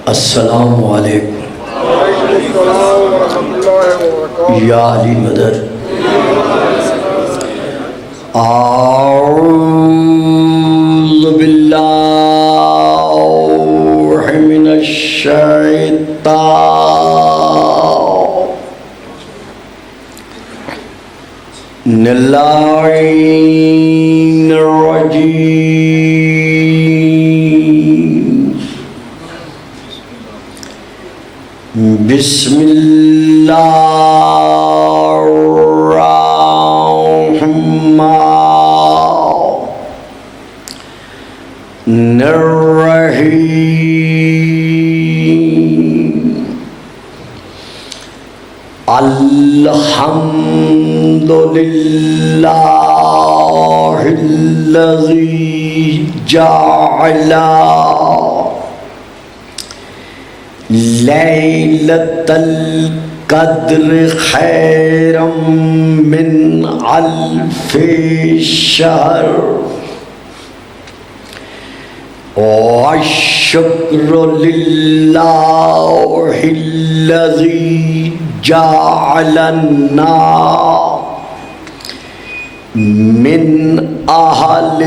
السلام علیکم یا علی مدر اعوذ باللہ من الشیطان اللعین الرجیم بسم اللہ الرحمن الرحیم الحمد للہ الذی جعل لیلۃ القدر خیرا من الف شہر والشکر للہ الذی جعلنا من اہل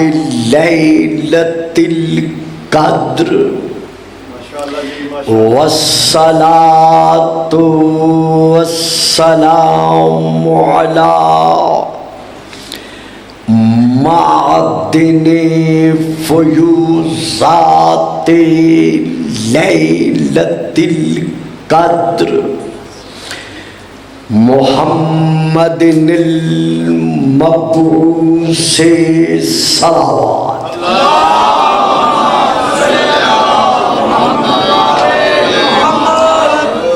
لیلۃ القدر والصلاة والسلام علی معدن فیوضات لیلۃ القدر محمد المبعوث صلوات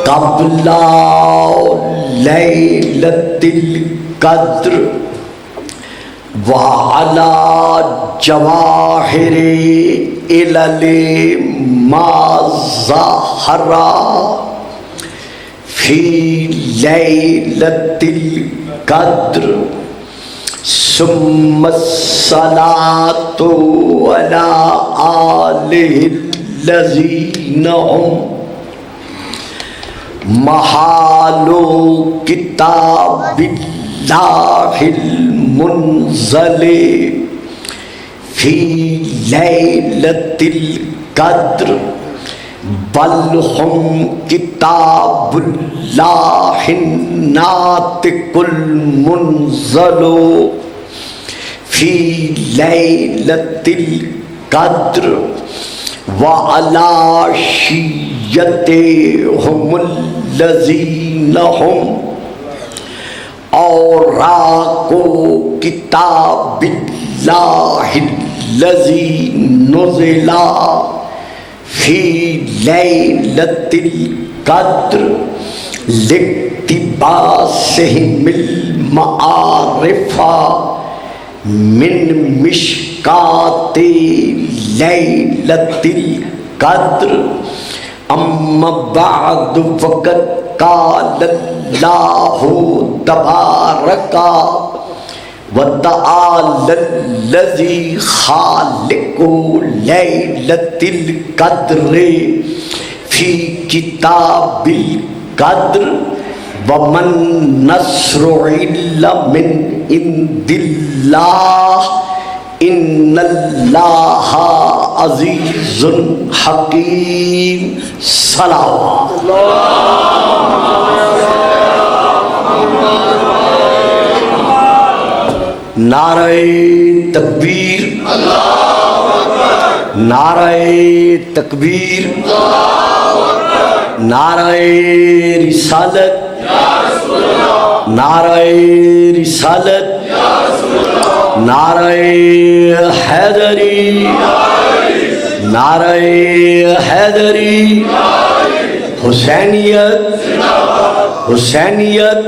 قبل لیلۃ القدر وعلی جواہر علل ما ظہر فی لیلۃ القدر ثم الصلاۃ علی آلہ الذین هم محالو کتاب اللہ المنزل فی لیلۃ القدر بل ہم کتاب اللہ الناطق المنزل فی لیلۃ القدر وعلی شیعتہم الذین ہم اوراق کتاب اللہ الذی نزل فی لیلۃ القدر لاقتباسہم المعارف من مشکات لیلۃ القدر اما بعد فقد قال اللہ تبارک وتعالی الذی خالق لیلۃ القدر فی کتاب القدر ومن نصر الا من عند اللہ ان اللہ عزیز حکیم صلوات نعرہ تکبیر نعرہ تکبیر نعرہ رسالت نعرہ رسالت نعرہ حیدری نعرہ حیدری حسینیت حسینیت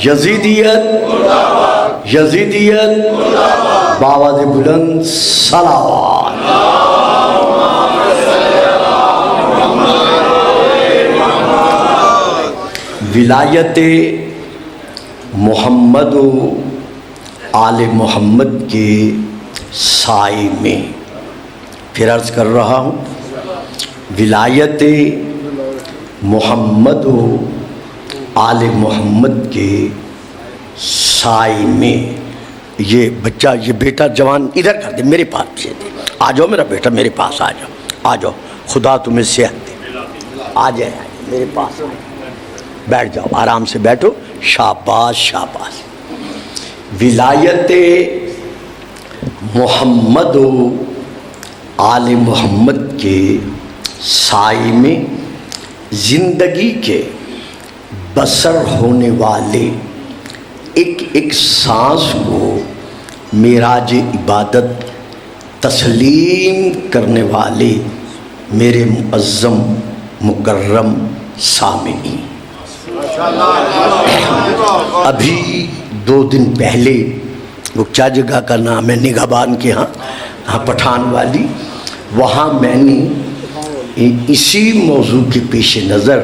یزیدیت یزیدیت باواد بلند صلوات ولایت محمد و آل محمد کے سائے میں، پھر عرض کر رہا ہوں، ولایت محمد و آل محمد کے سائے میں۔ یہ بچہ، یہ بیٹا جوان ادھر کر دے، میرے پاس سے دے، آ جاؤ میرا بیٹا، میرے پاس آ جاؤ، آ جاؤ، خدا تمہیں صحت دے، آ جائے میرے پاس، بیٹھ جاؤ، آرام سے بیٹھو، شاباش شاباش۔ ولایت محمد و آل محمد کے سائے میں زندگی کے بسر ہونے والے ایک ایک سانس کو معراج عبادت تسلیم کرنے والے میرے معظم مکرم سامعین، ابھی 2 دن پہلے وہ کیا جگہ کا نام ہے، نگہبان کے ہاں پٹھان والی، وہاں میں نے اسی موضوع کے پیش نظر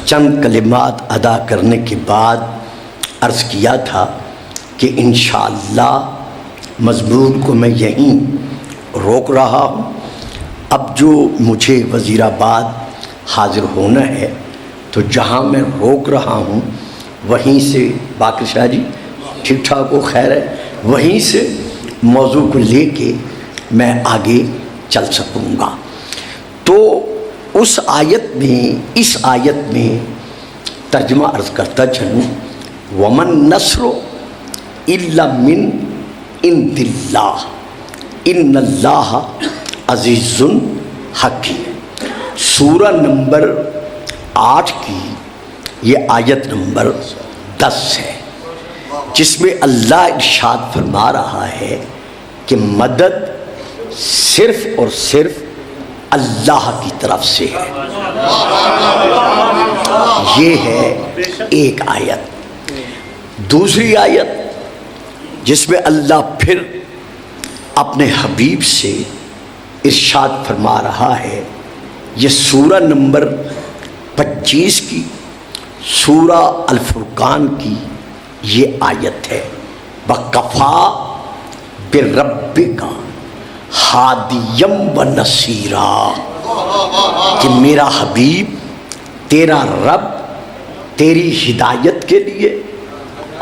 چند کلمات ادا کرنے کے بعد عرض کیا تھا کہ انشاءاللہ مضمون کو میں یہیں روک رہا ہوں۔ اب جو مجھے وزیر آباد حاضر ہونا ہے تو جہاں میں روک رہا ہوں وہیں سے، باقر شاہ جی ٹھیک ٹھاک ہو، خیر ہے، وہیں سے موضوع کو لے کے میں آگے چل سکوں گا۔ تو اس آیت میں ترجمہ عرض کرتا چلوں، وَمَن نَصْرُ إِلَّا مِنْ عِنْدِ اللَّهِ إِنَّ اللَّهَ عَزِيزٌ حَكِيمٌ۔ سورہ نمبر 8 کی یہ آیت نمبر 10 ہے، جس میں اللہ ارشاد فرما رہا ہے کہ مدد صرف اور صرف اللہ کی طرف سے ہے۔ یہ ہے ایک آیت۔ دوسری آیت جس میں اللہ پھر اپنے حبیب سے ارشاد فرما رہا ہے، یہ سورہ نمبر 25 کی سورہ الفرقان کی یہ آیت ہے، وَكَفَى بِرَبِّكَ ہادیم و نصیرا، کہ میرا حبیب تیرا رب تیری ہدایت کے لیے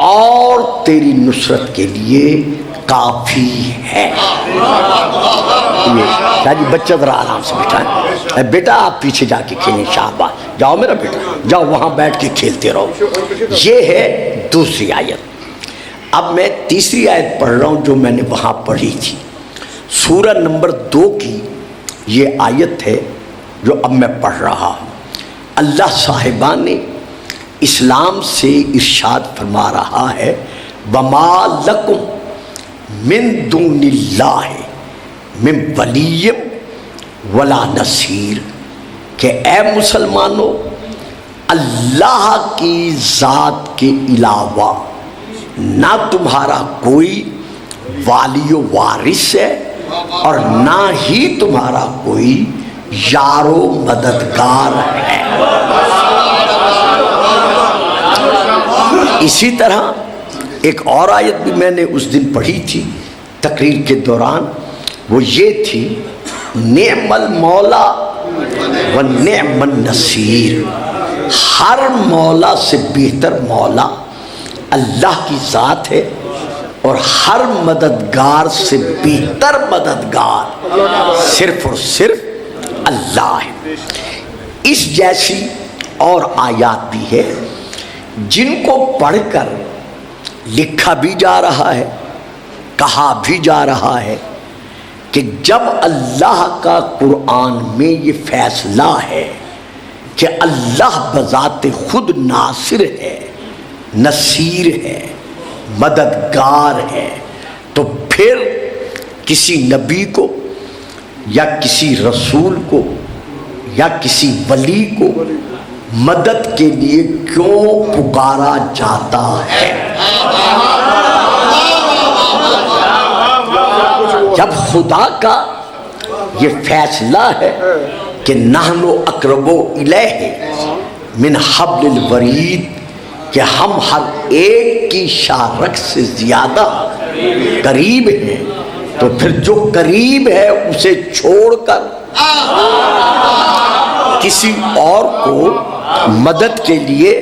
اور تیری نصرت کے لیے کافی ہے۔ کیا جی بچہ ذرا آرام سے بیٹھا، بیٹا آپ پیچھے جا کے کھیلیں، شاباش، جاؤ میرا بیٹا، جاؤ وہاں بیٹھ کے کھیلتے رہو۔ یہ ہے دوسری آیت۔ اب میں تیسری آیت پڑھ رہا ہوں جو میں نے وہاں پڑھی تھی، سورہ نمبر 2 کی یہ آیت ہے جو اب میں پڑھ رہا ہوں۔ اللہ صاحبان اسلام سے ارشاد فرما رہا ہے، وَمَا لَكُمْ مِن دُونِ اللَّهِ مِن وَلِيٍّ وَلَا نَصِيرٍ، کہ اے مسلمانوں، اللہ کی ذات کے علاوہ نہ تمہارا کوئی والی و وارث ہے اور نہ ہی تمہارا کوئی یار و مددگار ہے۔ اسی طرح ایک اور آیت بھی میں نے اس دن پڑھی تھی تقریر کے دوران، وہ یہ تھی، نعم المولا و نعم النصیر، ہر مولا سے بہتر مولا اللہ کی ذات ہے اور ہر مددگار سے بہتر مددگار صرف اور صرف اللہ ہے۔ اس جیسی اور آیات بھی ہے جن کو پڑھ کر لکھا بھی جا رہا ہے، کہا بھی جا رہا ہے کہ جب اللہ کا قرآن میں یہ فیصلہ ہے کہ اللہ بذات خود ناصر ہے، نصیر ہے، مددگار ہے، تو پھر کسی نبی کو یا کسی رسول کو یا کسی ولی کو مدد کے لیے کیوں پکارا جاتا ہے؟ جب خدا کا یہ فیصلہ ہے کہ نحن اقرب الیہ من حبل الورید، کہ کہ ہم ہر ایک کی شارک سے زیادہ قریب ہیں، تو پھر جو قریب ہے اسے چھوڑ کر کسی اور کو مدد کے لیے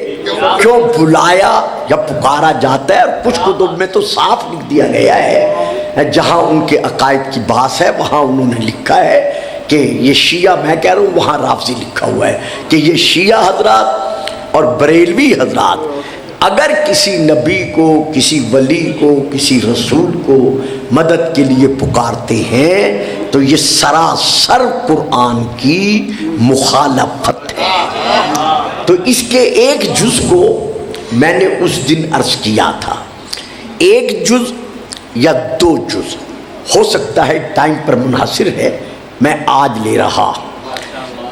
کیوں بلایا یا پکارا جاتا ہے؟ اور کچھ کتب میں تو صاف لکھ دیا گیا ہے، جہاں ان کے عقائد کی بحث ہے وہاں انہوں نے لکھا ہے کہ یہ شیعہ، میں کہہ رہا ہوں وہاں رافضی لکھا ہوا ہے کہ یہ شیعہ حضرات اور بریلوی حضرات اگر کسی نبی کو، کسی ولی کو، کسی رسول کو مدد کے لیے پکارتے ہیں تو یہ سراسر قرآن کی مخالفت ہے۔ تو اس کے ایک جز کو میں نے اس دن عرض کیا تھا، ایک جز یا 2 جز ہو سکتا ہے، ٹائم پر منحصر ہے، میں آج لے رہا،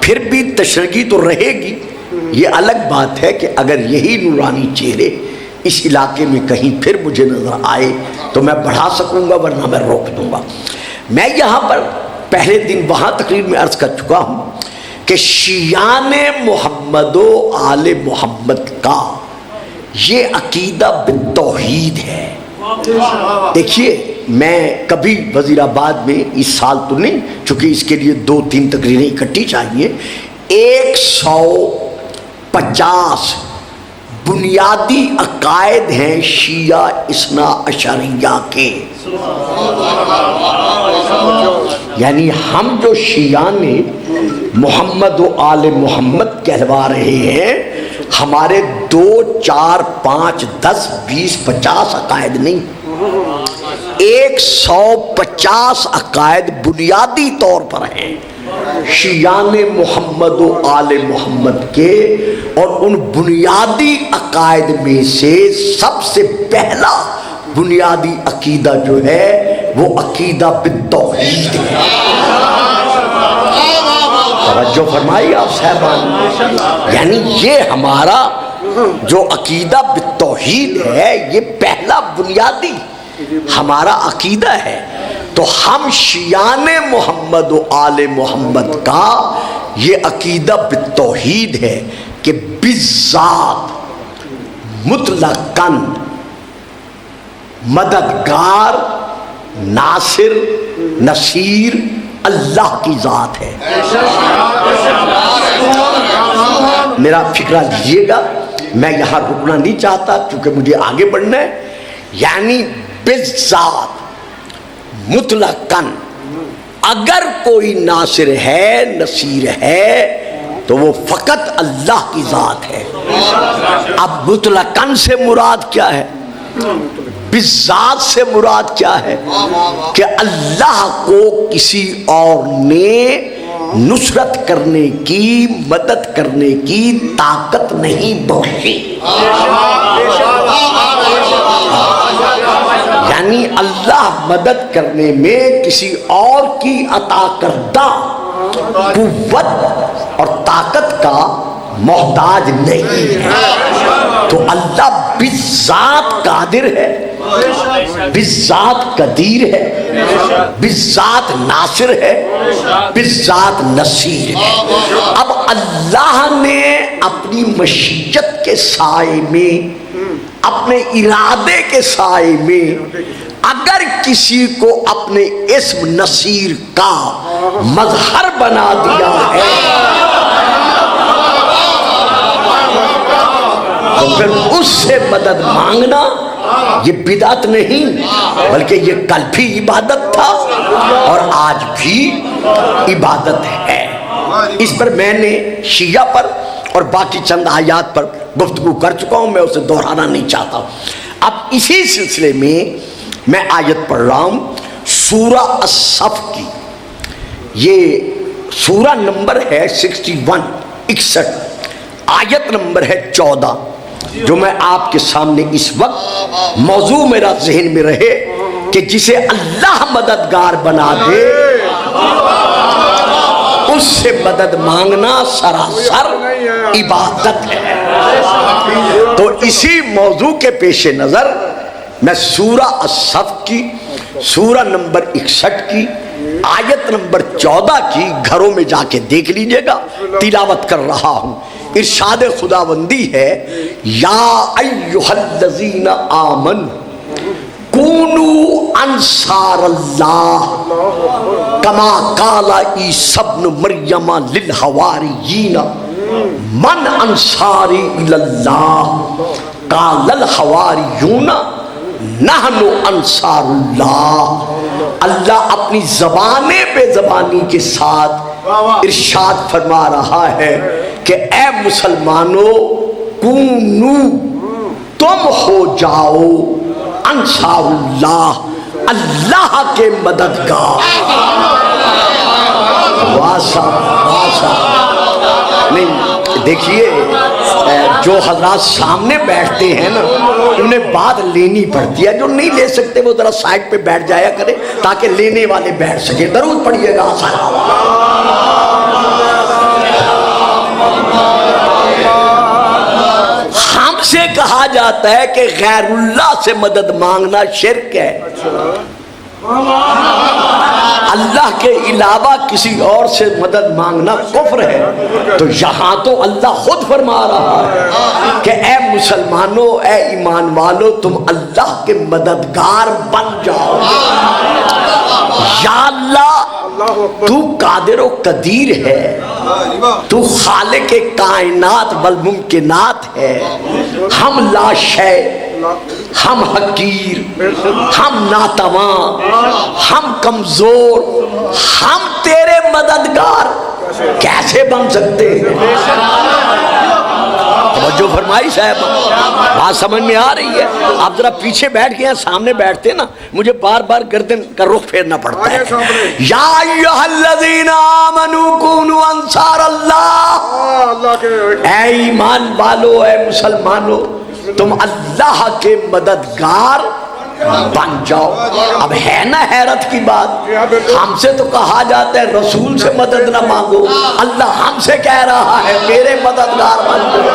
پھر بھی تشریحی تو رہے گی۔ یہ الگ بات ہے کہ اگر یہی نورانی چہرے اس علاقے میں کہیں پھر مجھے نظر آئے تو میں بڑھا سکوں گا، ورنہ میں روک دوں گا۔ میں یہاں پر پہلے دن وہاں تقریر میں عرض کر چکا ہوں کہ شیعان محمد و آل محمد کا یہ عقیدہ بالتوحید ہے۔ دیکھیے میں کبھی وزیر آباد میں اس سال تو نہیں، چونکہ اس کے لیے 2-3 تقریریں اکٹھی چاہیے، 150 بنیادی عقائد ہیں شیعہ اثنا عشریہ کے، یعنی ہم جو شیعان محمد و آل محمد کہلوا رہے ہیں، ہمارے 2 4 5 10 20 50 عقائد نہیں، 150 عقائد بنیادی طور پر ہیں شیعان محمد و آل محمد کے، اور ان بنیادی عقائد میں سے سب سے پہلا بنیادی عقیدہ جو ہے وہ عقیدہ بالتوحید ہے۔ توجہ فرمائی آپ صاحبان، یعنی یہ ہمارا جو عقیدہ بالتوحید ہے یہ پہلا بنیادی ہمارا عقیدہ ہے۔ تو ہم شیعان محمد و آل محمد کا یہ عقیدہ بالتوحید ہے کہ بالذات مطلقاً مددگار، ناصر، نصیر اللہ کی ذات ہے۔ میرا فکرہ لیجیے گا، میں یہاں رکنا نہیں چاہتا کیونکہ مجھے آگے بڑھنا ہے، یعنی بالذات مطلقاً اگر کوئی ناصر ہے، نصیر ہے تو وہ فقط اللہ کی ذات ہے۔ اب مطلقاً سے مراد کیا ہے؟ بالذات سے مراد کیا ہے؟ کہ اللہ کو کسی اور نے نصرت کرنے کی، مدد کرنے کی طاقت نہیں بخشی، یعنی اللہ مدد کرنے میں کسی اور کی عطا کردہ قوت اور طاقت کا محتاج نہیں ہے۔ تو اللہ بالذات قادر ہے، بالذات قدیر ہے، بالذات ناصر ہے، بالذات نصیر ہے۔ اب اللہ نے اپنی مشیت کے سائے میں، اپنے ارادے کے سائے میں اگر کسی کو اپنے اسم نصیر کا مظہر بنا دیا ہے تو پھر اس سے مدد مانگنا یہ بدعت نہیں، بلکہ یہ کل بھی عبادت تھا اور آج بھی عبادت ہے۔ اس پر میں نے شیعہ پر اور باقی چند آیات پر گفتگو کر چکا ہوں، میں اسے دہرانا نہیں چاہتا۔ اب اسی سلسلے میں میں آیت پڑھ رہا ہوں سورہ الصف کی، یہ سورہ نمبر ہے 61 آیت نمبر ہے 14، جو میں آپ کے سامنے اس وقت موضوع میرا ذہن میں رہے کہ جسے اللہ مددگار بنا دے اس سے مدد مانگنا سراسر عبادت ہے۔ تو اسی موضوع کے پیش نظر میں سورہ الصف کی سورہ نمبر 61 کی آیت نمبر 14 کی گھروں میں جا کے دیکھ لیجئے گا، تلاوت کر رہا ہوں۔ ارشاد خداوندی ہے یا ایھا الذین آمنوا کونوا انصار اللہ کما قال عیسی ابن مریم للحواریین من انصاری الی اللہ قال الحواریون نحن انصار اللہ۔ اللہ اپنی زبان بے زبانی کے ساتھ ارشاد فرما رہا ہے کہ اے مسلمانوں کونو تم ہو جاؤ انصار اللہ، اللہ کے مددگار۔ واسا نہیں دیکھیے جو حضرات سامنے بیٹھتے ہیں نا انہیں بات لینی پڑتی ہے، جو نہیں لے سکتے وہ ذرا سائڈ پہ بیٹھ جایا کرے تاکہ لینے والے بیٹھ سکے۔ درود پڑھیے گا ہم سے کہا جاتا ہے کہ غیر اللہ سے مدد مانگنا شرک ہے، اللہ کے علاوہ کسی اور سے مدد مانگنا کفر ہے۔ تو یہاں تو اللہ خود فرما رہا ہے کہ اے مسلمانوں، اے ایمان والو، تم اللہ کے مددگار بن جاؤ۔ یا اللہ تو قادر و قدیر ہے، تو خالق کائنات والممکنات ہے، ہم لا شے، ہم حقیر، ہم ناتواں، ہم کمزور، ہم تیرے مددگار کیسے بن سکتے ہیں؟ توجہ فرمائی صاحب، بات سمجھ میں آ رہی ہے؟ آپ ذرا پیچھے بیٹھ گئے ہیں، سامنے بیٹھتے نا مجھے بار بار گردن کا رخ پھیرنا پڑتا ہے۔ یا ایھا الذین آمنوا کونوا انصار اللہ، اے ایمان والو، اے مسلمانوں، تم اللہ کے مددگار بن جاؤ۔ اب ہے نا حیرت کی بات، ہم سے تو کہا جاتا ہے رسول سے مدد نہ مانگو، اللہ ہم سے کہہ رہا ہے میرے مددگار بن جاؤ۔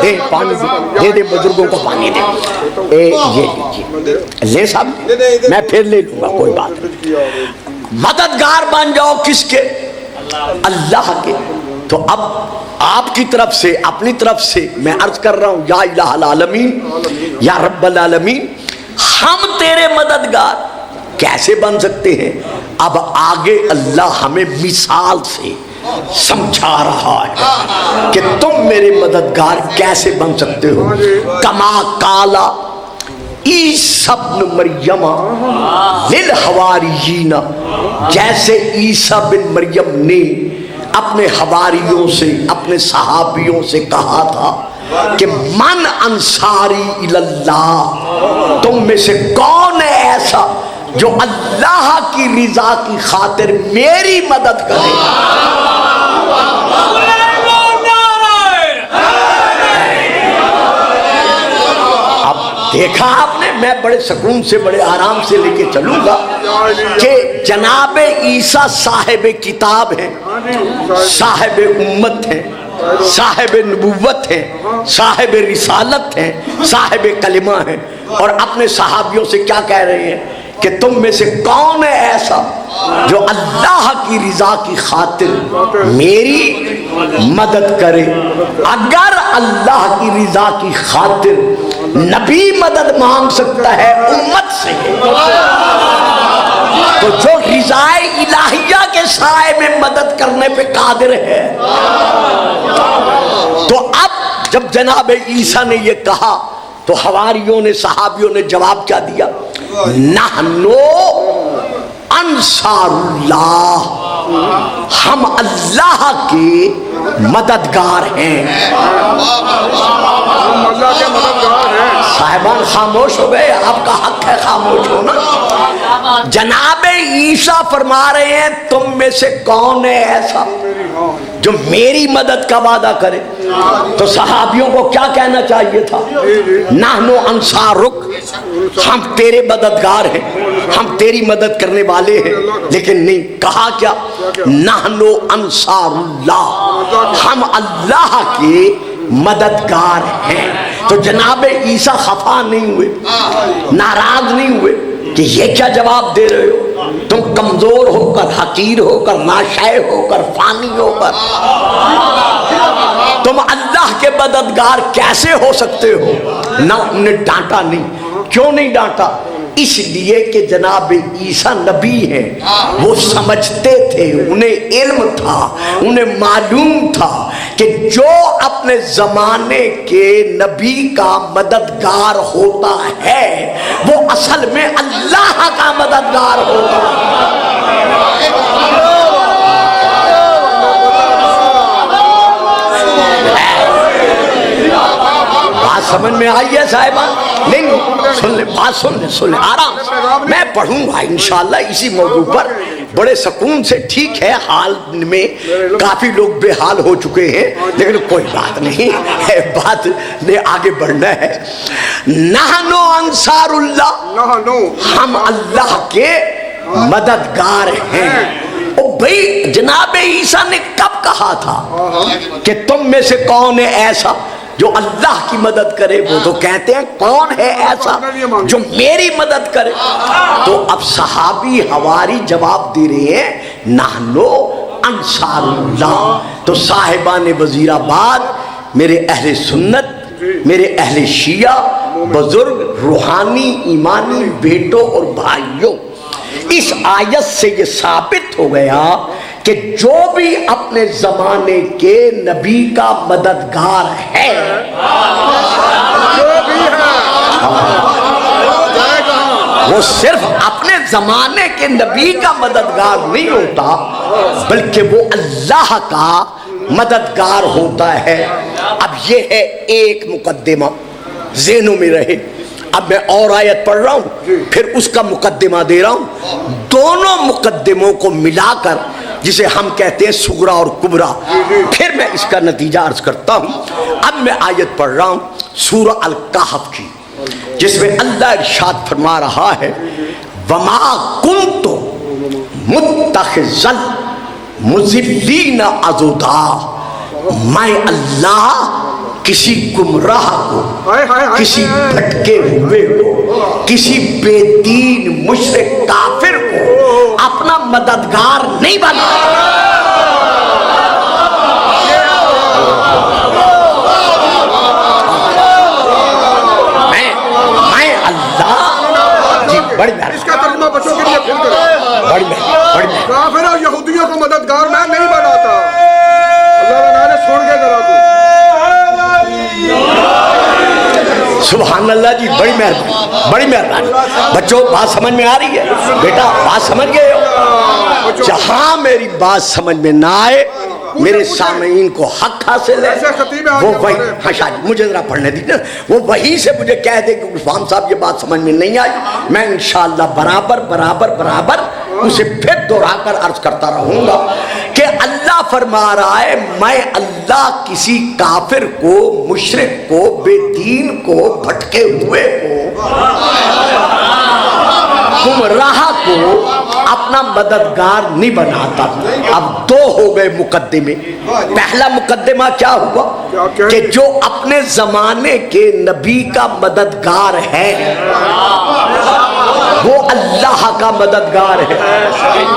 دے پانی دے، دے بزرگوں کو پانی دے۔ یہ لے صاحب، میں پھر لے لوں گا، کوئی بات نہیں۔ مددگار بن جاؤ کس کے؟ اللہ کے۔ تو اب آپ کی طرف سے، اپنی طرف سے میں عرض کر رہا ہوں یا الہ العالمین، یا رب العالمین، ہم تیرے مددگار کیسے بن سکتے ہیں؟ اب آگے اللہ ہمیں مثال سے سمجھا رہا ہے کہ تم میرے مددگار کیسے بن سکتے ہو۔ کما قال عیسی ابن مریم للحواریین، جیسے عیسیٰ بن مریم نے اپنے حواریوں سے، اپنے صحابیوں سے کہا تھا کہ من انصاری الی اللہ، تم میں سے کون ہے ایسا جو اللہ کی رضا کی خاطر میری مدد کرے؟ اب دیکھا آپ نے، میں بڑے سکون سے، بڑے آرام سے لے کے چلوں گا کہ جناب عیسیٰ صاحب کتاب ہیں، صاحب امت ہیں، صاحب نبوت ہیں، صاحب رسالت ہیں، صاحب کلمہ ہیں، اور اپنے صحابیوں سے کیا کہہ رہے ہیں کہ تم میں سے کون ہے ایسا جو اللہ کی رضا کی خاطر میری مدد کرے؟ اگر اللہ کی رضا کی خاطر نبی مدد مانگ سکتا ہے امت سے، تو جو رضا الہیہ کے سائے میں مدد کرنے پہ قادر ہے۔ تو اب جب جناب عیسیٰ نے یہ کہا تو حواریوں نے، صحابیوں نے جواب کیا دیا؟ نحنو انصار اللہ، ہم اللہ کے مددگار ہیں۔ صاحبان خاموش ہو گئے، آپ کا حق ہے خاموش ہونا۔ جناب عیسیٰ فرما رہے ہیں تم میں سے کون ہے ایسا جو میری مدد کا وعدہ کرے؟ تو صحابیوں کو کیا کہنا چاہیے تھا؟ نحنو انصارک، ہم تیرے مددگار ہیں، ہم تیری مدد کرنے والے ہیں، لیکن نہیں، کہا کیا؟ نحنو انصار اللہ، ہم اللہ کے مددگار ہیں۔ تو جناب عیسیٰ خفا نہیں ہوئے، ناراض نہیں ہوئے کہ یہ کیا جواب دے رہے ہو؟ تم کمزور ہو کر، حقیر ہو کر، ناشائع ہو کر، فانی ہو کر تم اللہ کے مددگار کیسے ہو سکتے ہو؟ نہ انہیں ڈانٹا نہیں۔ کیوں نہیں ڈانٹا؟ اس لیے کہ جناب عیسیٰ نبی ہیں، وہ سمجھتے تھے، انہیں علم تھا، انہیں معلوم تھا کہ جو اپنے زمانے کے نبی کا مددگار ہوتا ہے وہ اصل میں اللہ کا مددگار ہوتا ہے۔ بات سمجھ میں آئی ہے صاحبہ؟ نہیں، سن لیں بات، سن لیں آرام سے، میں پڑھوں گا انشاءاللہ اسی موضوع پر بڑے سکون سے۔ ٹھیک ہے حال میں کافی لوگ بے حال ہو چکے ہیں، لیکن کوئی بات نہیں ہے، بات نے آگے بڑھنا ہے۔ نحنو انصار اللہ، ہم اللہ کے مددگار ہیں۔ او بھئی جناب عیسیٰ نے کب کہا تھا کہ تم میں سے کون ہے ایسا جو اللہ کی مدد کرے؟ وہ تو کہتے ہیں کون ہے ایسا جو میری مدد کرے؟ تو اب صحابی حواری جواب دے رہے ہیں نحنو انصار اللہ۔ تو صاحبان وزیر آباد، میرے اہل سنت، میرے اہل شیعہ، بزرگ، روحانی ایمانی بیٹوں اور بھائیوں، اس آیت سے یہ ثابت ہو گیا کہ جو بھی اپنے زمانے کے نبی کا مددگار ہے، وہ صرف اپنے زمانے کے نبی کا مددگار نہیں ہوتا بلکہ وہ اللہ کا مددگار ہوتا ہے۔ اب یہ ہے ایک مقدمہ، ذہنوں میں رہے۔ اب میں اور آیت پڑھ رہا ہوں، پھر اس کا مقدمہ دے رہا ہوں، دونوں مقدموں کو ملا کر جسے ہم کہتے ہیں صغرا اور کبرا، پھر میں اس کا نتیجہ عرض کرتا ہوں۔ اب میں آیت پڑھ رہا ہوں سورہ الکہف کی، جس میں اللہ ارشاد فرما رہا ہے وَمَا كُنْتُ مُتَّخِذَ الْمُضِلِّينَ عَضُدًا، میں اللہ کسی گمراہ کو، کسی بھٹکے ہوئے کو، کسی بے دین مشرک کافر کو اپنا مددگار نہیں بنا۔ میں اللہ جی بڑی مہربانی، اس کا ترجمہ بچوں کے لیے پھر کریں۔ بڑی مہربانی، کافر اور یہودیوں کو مددگار میں نہیں بناتا۔ اللہ تعالیٰ نے چھوڑ کے ذرا کو سبحان اللہ جی، بڑی مہربانی، بڑی مہربانی۔ بچوں بات سمجھ میں آ رہی ہے؟ بیٹا بات سمجھ گئے ہو؟ جہاں میری بات سمجھ میں نہ آئے، میرے سامعین کو حق حاصل ہے وہ وہی، ہاں شاید مجھے ذرا پڑھنے دیجیے، وہ وہیں سے مجھے کہہ دے کہ غلام صاحب یہ بات سمجھ میں نہیں آئی، میں انشاءاللہ برابر برابر برابر اسے پھر دہرا کر عرض کرتا رہوں گا کہ اللہ فرما رہا ہے میں اللہ کسی کافر کو، مشرک کو، بے دین کو، بھٹکے ہوئے کو، گمراہ کو اپنا مددگار نہیں بناتا۔ اب دو ہو گئے مقدمے۔ پہلا مقدمہ کیا ہوا کہ جو اپنے زمانے کے نبی کا مددگار ہے وہ اللہ کا مددگار ہے۔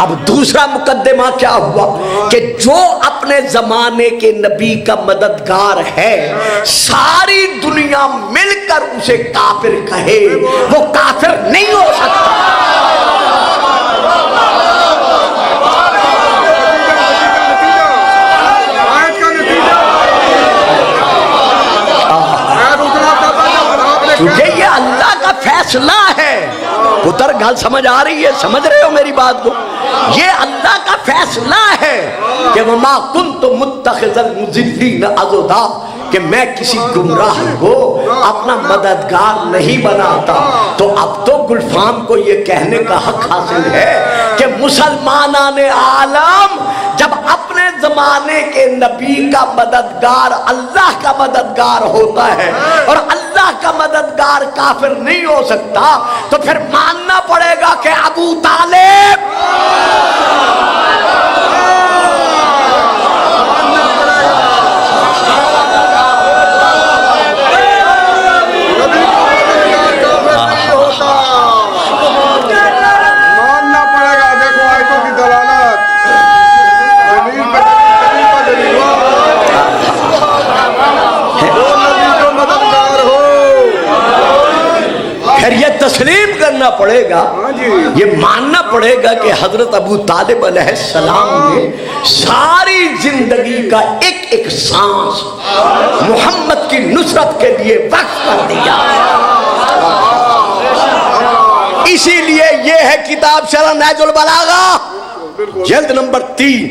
اب دوسرا مقدمہ کیا ہوا کہ جو اپنے زمانے کے نبی کا مددگار ہے ساری دنیا مل کر اسے کافر کہے وہ کافر نہیں ہو سکتا۔ یہ اللہ کا فیصلہ ہے پتر، گل سمجھ آ رہی ہے؟ سمجھ رہے ہو میری بات کو؟ یہ اللہ کا فیصلہ ہے کہ وَمَا كُنْتُ مُتَّخِذَ الْمُضِلِّينَ عَضُدًا، کہ میں کسی گمراہ کو اپنا مددگار نہیں بناتا۔ تو اب تو گلفام کو یہ کہنے کا حق حاصل ہے کہ مسلمانان عالم جب اپنے زمانے کے نبی کا مددگار اللہ کا مددگار ہوتا ہے اور اللہ کا مددگار کافر نہیں ہو سکتا تو پھر ماننا پڑے گا کہ ابو طالب تسلیم کرنا پڑے گا, یہ ماننا پڑے گا کہ حضرت ابو طالب علیہ السلام نے ساری زندگی کا ایک ایک سانس محمد کی نصرت کے لیے وقف کر دیا. اسی لیے یہ ہے کتاب شرح نہج البلاغہ جلد نمبر 3,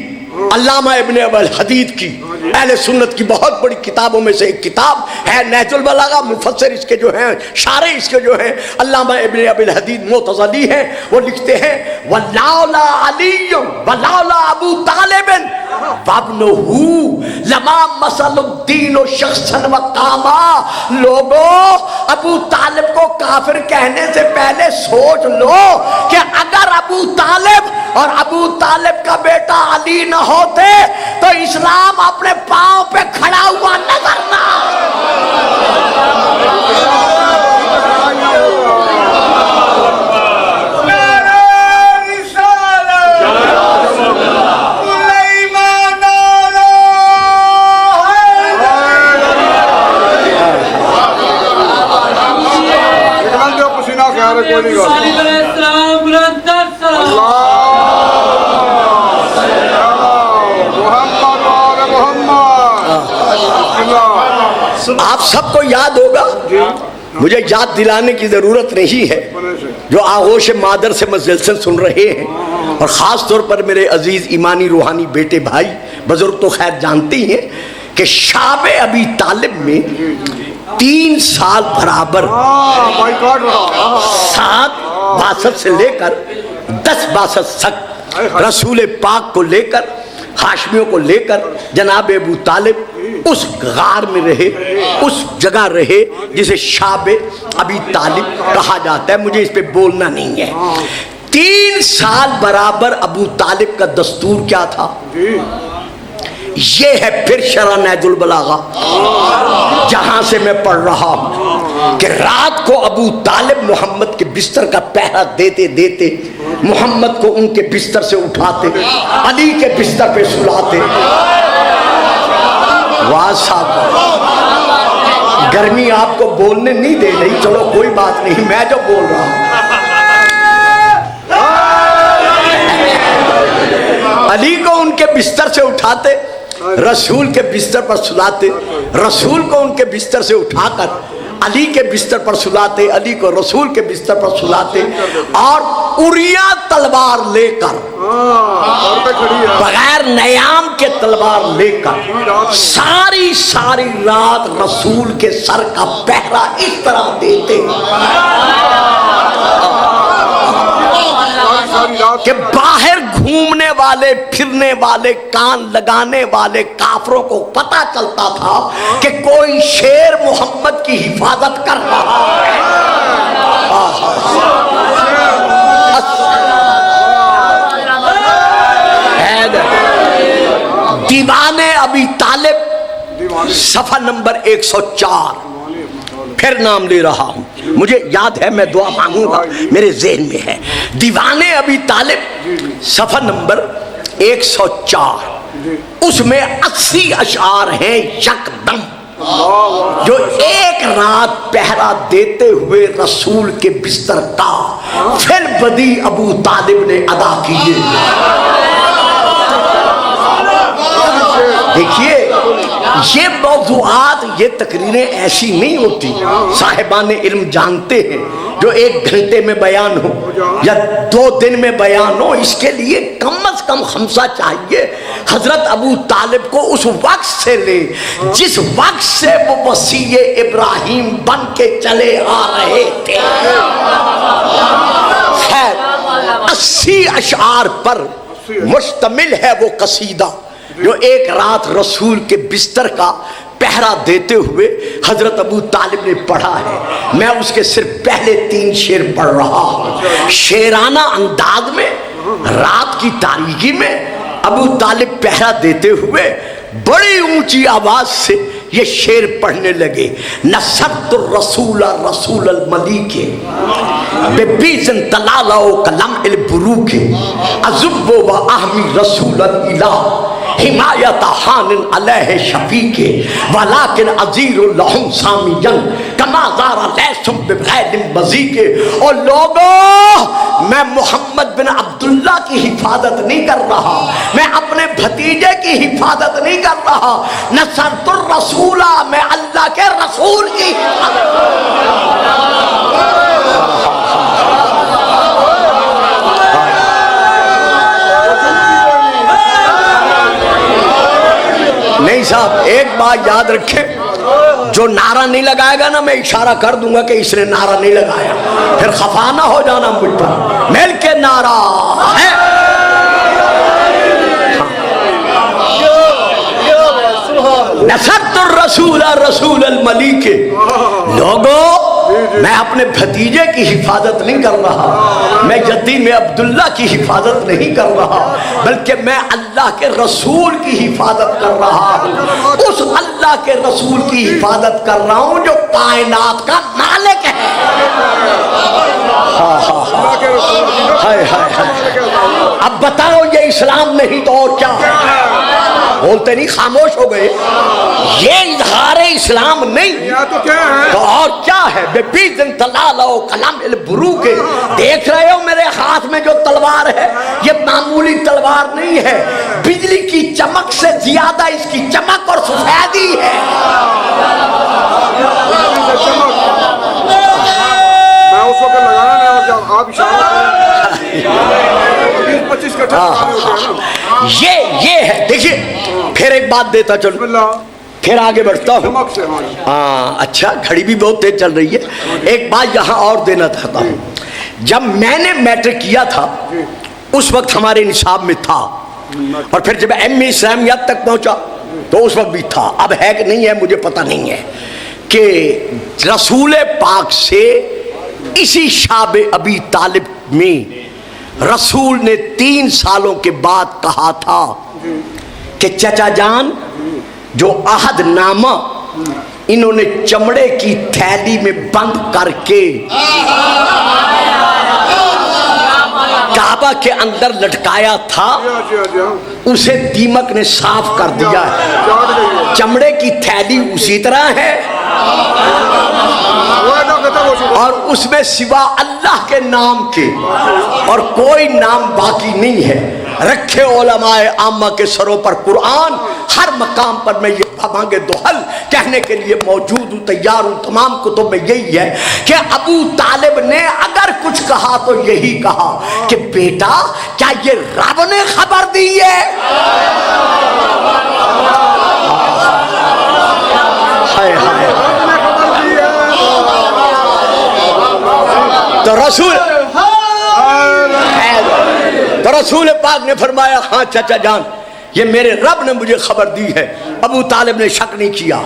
علامہ ابن ابی الحدید کی, اہل سنت کی بہت بڑی کتابوں میں سے ایک کتاب ہے نہج البلاغہ. مفسر اس کے جو ہیں, شارح اس کے جو ہیں علامہ ابن ابی الحدید معتزلی ہیں, وہ لکھتے ہیں وَلَوْلَا عَلِيٌّ وَلَوْلَا أَبُو طَالِبٍ وَابْنُهُ لَمَا مَثَلُ الدِّينُ شَخْصًا وَقَامًا. لوگوں, ابو طالب کو کافر کہنے سے پہلے سوچ لو کہ اگر ابو طالب اور ابو طالب کا بیٹا علی نہ ہوتے تو اسلام اپنے پاؤں پہ کھڑا ہوا نظر نہ. آپ سب کو یاد ہوگا, مجھے یاد دلانے کی ضرورت نہیں ہے, جو آغوش مادر سے مسلسل سن رہے ہیں, اور خاص طور پر میرے عزیز ایمانی روحانی بیٹے بھائی بزرگ تو خیر جانتے ہی ہیں کہ شاب ابی طالب میں 3 سال برابر 7 62 سے لے کر 10 62 تک رسول پاک کو لے کر, ہاشمیوں کو لے کر جناب ابو طالب اس غار میں رہے, اس جگہ رہے جسے شاب ابی طالب کہا جاتا ہے. مجھے اس پہ بولنا نہیں ہے. 3 سال برابر ابو طالب کا دستور کیا تھا؟ یہ ہے پھر شرح نہج البلاغہ جہاں سے میں پڑھ رہا ہوں کہ رات کو ابو طالب محمد کے بستر کا پہرا دیتے دیتے محمد کو ان کے بستر سے اٹھاتے, علی کے بستر پہ سلاتے. واہ صاحب, گرمی آپ کو بولنے نہیں دے رہی, چلو کوئی بات نہیں, میں جو بول رہا ہوں. علی کو ان کے بستر سے اٹھاتے, رسول کے بستر پر سلاتے, رسول کو ان کے بستر سے اٹھا کر علی کے بستر پر سلاتے, علی کو رسول کے بستر پر سلاتے, اور اریاں تلوار لے کر, بغیر نیام کے تلوار لے کر ساری رات رسول کے سر کا پہرا اس طرح دیتے کہ باہر گھومنے والے, پھرنے والے, کان لگانے والے کافروں کو پتا چلتا تھا کہ کوئی شیر محمد کی حفاظت کر رہا ہے. دیوان ابی طالب صفحہ نمبر 104, پھر نام لے رہا ہوں, مجھے یاد ہے, میں دعا مانگوں گا, میرے ذہن میں ہے. دیوان ابی طالب صفحہ نمبر 104, اس میں 80 اشعار ہیں یکدم جو ایک رات پہرا دیتے ہوئے رسول کے بستر کا پھر بدی ابو طالب نے ادا کیے. دیکھیے, یہ موضوعات, یہ تقریریں ایسی نہیں ہوتی, صاحبان علم جانتے ہیں, جو 1 گھنٹے میں بیان ہو یا 2 دن میں بیان ہو. اس کے لیے کم از کم خمسہ چاہیے. حضرت ابو طالب کو اس وقت سے لے جس وقت سے وہ وصی ابراہیم بن کے چلے آ رہے تھے. خیر, 80 اشعار پر مشتمل ہے وہ قصیدہ جو ایک رات رسول کے بستر کا پہرا دیتے ہوئے حضرت ابو طالب نے پڑھا ہے. میں اس کے صرف پہلے 3 شعر پڑھ رہا ہوں. شعرانہ انداز میں رات کی تاریکی میں ابو طالب پہرا دیتے ہوئے بڑی اونچی آواز سے یہ شعر پڑھنے لگے. نصرت الرسول رسول الملیک ببیزن تلالو کلم البروک ازب و احمی رسول الالہ حمایت حان علیہ شفیق ولیکن عزیر لہم سامیًا کما زار لیسم بغیر بزیق. اور لوگوں میں محمد بن عبداللہ کی حفاظت نہیں کر رہا, میں اپنے بھتیجے کی حفاظت نہیں کر رہا, نصرت الرسول, میں اللہ کے رسول کی نہیں صاحب. ایک بات یاد رکھیں, جو نعرہ نہیں لگائے گا نا میں اشارہ کر دوں گا کہ اس نے نعرہ نہیں لگایا, پھر خفا نہ ہو جانا مجھ پر. مل کے نعرہ ہے نصرت الرسول رسول الملیک. لوگوں میں اپنے بھتیجے کی حفاظت نہیں کر رہا, میں یتیم عبداللہ کی حفاظت نہیں کر رہا, بلکہ میں اللہ کے رسول کی حفاظت کر رہا ہوں. اس اللہ کے رسول کی حفاظت کر رہا ہوں جو کائنات کا مالک ہے. اب بتاؤ یہ اسلام نہیں تو اور کیا ہے؟ بولتے نہیں, خاموش ہو گئے. یہ اظہار اسلام نہیں تو اور کیا ہے؟ بے بیزن تلالہ و کلام البرو کے. دیکھ رہے ہو میرے ہاتھ میں جو تلوار ہے, یہ معمولی تلوار نہیں ہے, بجلی کی چمک سے زیادہ اس کی چمک اور سفیدی ہے. میں اس وقت لگانا نہیں, جب آپ اشارہ یہ ہے. دیکھیے پھر ایک بات دیتا چلو, پھر آگے بڑھتا ہوں. ہاں اچھا, گھڑی بھی بہت تیز چل رہی ہے. ایک بات یہاں اور دینا چاہتا ہوں. جب میں نے میٹرک کیا تھا اس وقت ہمارے نصاب میں تھا, اور پھر جب ایم اے اسلامیات تک پہنچا تو اس وقت بھی تھا. اب ہے کہ نہیں ہے مجھے پتہ نہیں ہے, کہ رسول پاک سے اسی شاب ابی طالب میں رسول نے 3 سالوں کے بعد کہا تھا کہ چچا جان جو عہد نامہ انہوں نے چمڑے کی تھیلی میں بند کر کے کعبہ کے اندر لٹکایا تھا, اسے دیمک نے صاف کر دیا ہے. چمڑے کی تھیلی اسی طرح ہے اور اس میں سوا اللہ کے نام کے اور کوئی نام باقی نہیں ہے. رکھے علماء عامہ کے سروں پر قرآن, ہر مقام پر میں یہ بھانگے دوحل کہنے کے لیے موجود ہوں, تیار ہوں. تمام کتب میں یہی ہے کہ ابو طالب نے اگر کچھ کہا تو یہی کہا کہ بیٹا کیا یہ رب نے خبر دی ہے؟ تو رسول پاک نے فرمایا ہاں چچا جان یہ میرے رب نے مجھے خبر دی ہے. ابو طالب نے شک نہیں کیا,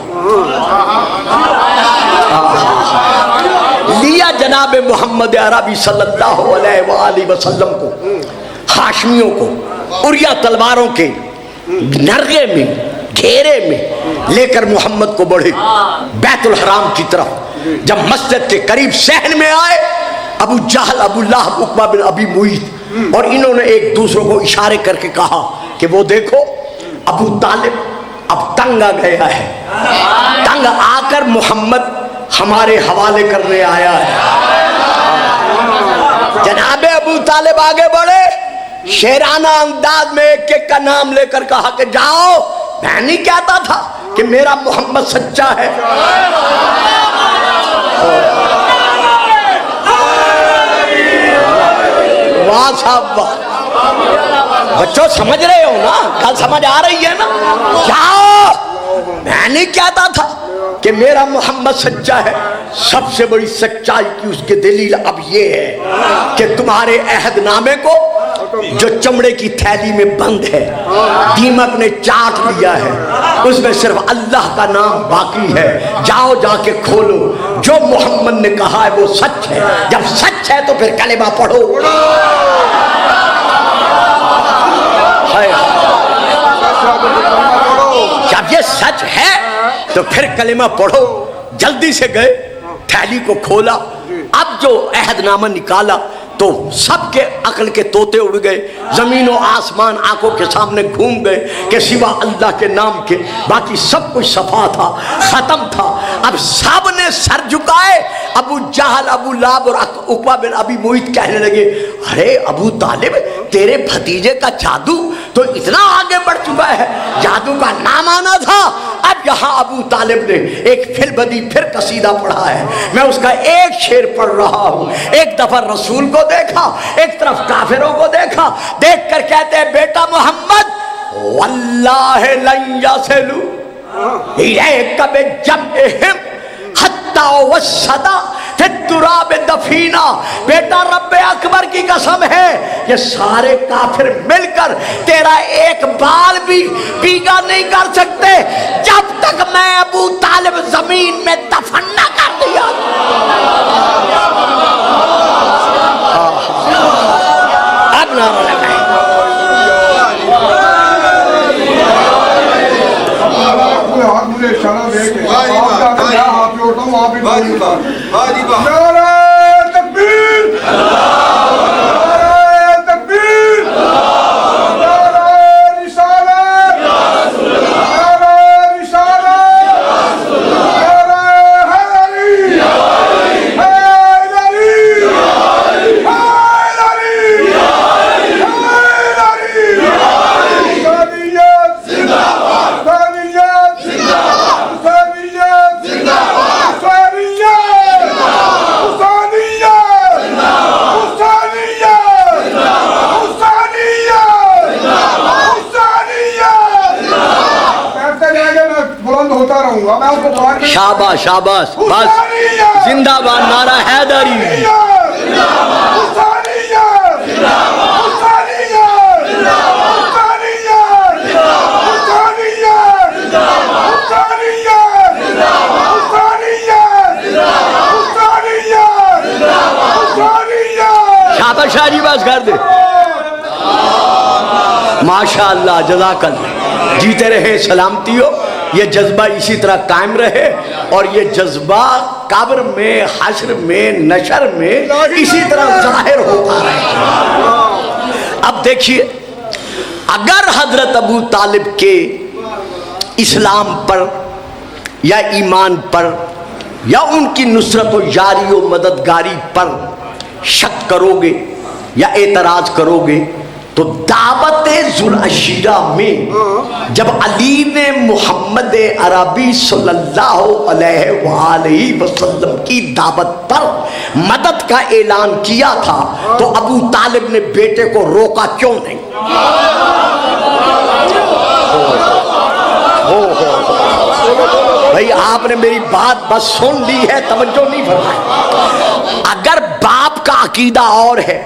لیا جناب محمد عربی صلی اللہ علیہ وآلہ وسلم کو, ہاشمیوں کو اوریا تلواروں کے نرغے میں گھیرے میں لے کر محمد کو بڑھے بیت الحرام کی طرف. جب مسجد کے قریب صحن میں آئے, ابو جہل, ابو لہب, عقبہ بن ابی معیط, اور انہوں نے ایک دوسروں کو اشارے کر کے کہا کہ وہ دیکھو ابو طالب اب تنگ آ گیا ہے, تنگ آ کر محمد ہمارے حوالے کرنے آیا ہے. جناب ابو طالب آگے بڑھے, شیرانہ انداز میں ایک ایک کا نام لے کر کہا کہ جاؤ, میں نہیں کہتا تھا کہ میرا محمد سچا ہے. واہ صاحب واہ, بچوں سمجھ رہے ہو نا, کل سمجھ آ رہی ہے نا؟ جاؤ, میں نہیں کہتا تھا کہ میرا محمد سچا ہے. سب سے بڑی سچائی کی اس کے دلیل اب یہ ہے کہ تمہارے عہد نامے کو جو چمڑے کی تھیلی میں بند ہے دیمک نے چاٹ لیا ہے, اس میں صرف اللہ کا نام باقی ہے. جاؤ جا کے کھولو, جو محمد نے کہا ہے وہ سچ ہے. جب سچ ہے تو پھر کلمہ پڑھو. جب یہ سچ ہے تو پھر کلمہ پڑھو. جلدی سے گئے, تھیلی کو کھولا, اب جو عہد نامہ نکالا تو تو سب کے عقل کے طوطے اڑ گئے، زمین و آسمان آنکھوں کے سامنے گھوم گئے کہ سوا اللہ کے نام کے باقی سب کچھ صفا تھا، ختم تھا۔ اب سب نے سر جھکائے، ابو جہل، ابو لہب اور عقبہ بن ابی معیط کہنے لگے ارے ابو طالب تیرے بھتیجے کا جادو تو اتنا آگے بڑھ چکا ہے، جادو کا نام آنا تھا۔ اب یہاں ابو طالب نے ایک پھر بدی پھر قصیدہ پڑھا ہے، میں اس کا ایک شعر پڑھ رہا ہوں۔ ایک دفعہ رسول کو دیکھا، ایک طرف کافروں کو دیکھا، دیکھ کر کہتے ہیں بیٹا محمد واللہ لن یصلوا الیک بجمعہم حتی وسدا فی التراب دفینا، بیٹا رب اکبر کی قسم ہے یہ سارے کافر مل کر تیرا ایک بال بھی بیگا نہیں کر سکتے جب تک میں ابو طالب زمین میں دفن نہ کر دیا۔ اب نعرہ لگائیں۔ ہاتھ مجھے اشارہ دے کے آپ کا میں ہاتھ جوڑتا ہوں، آپ بھی نعرہ تکبیر، نعرہ تکبیر، نعرہ رسالت، نعرہ رسالت، نعرہ حیدری، حیدری، حیدری، حسینیت زندہ باد، حسینیت زندہ باد، حسینیت زندہ باد، حسینیت، ہوتا رہوں گا میں آپ کو بار میں۔ شاباش شاباش، بس زندہ باد، نعرہ حیدری۔ شاباش شاہ جی، بس کر دے۔ ماشاءاللہ، جزاک اللہ، جیتے رہے، سلامتی ہو، یہ جذبہ اسی طرح قائم رہے اور یہ جذبہ قبر میں، حشر میں، نشر میں اسی طرح ظاہر ہوتا رہے۔ اب دیکھیے، اگر حضرت ابو طالب کے اسلام پر یا ایمان پر یا ان کی نصرت و یاری و مددگاری پر شک کرو گے یا اعتراض کرو گے تو دعوت ذوالعشیرہ میں جب علی نے محمد عربی صلی اللہ علیہ وآلہ وسلم کی دعوت پر مدد کا اعلان کیا تھا تو ابو طالب نے بیٹے کو روکا کیوں نہیں؟ بھائی آپ نے میری بات بس سن لی ہے، توجہ نہیں فرمائی۔ اگر باپ کا عقیدہ اور ہے،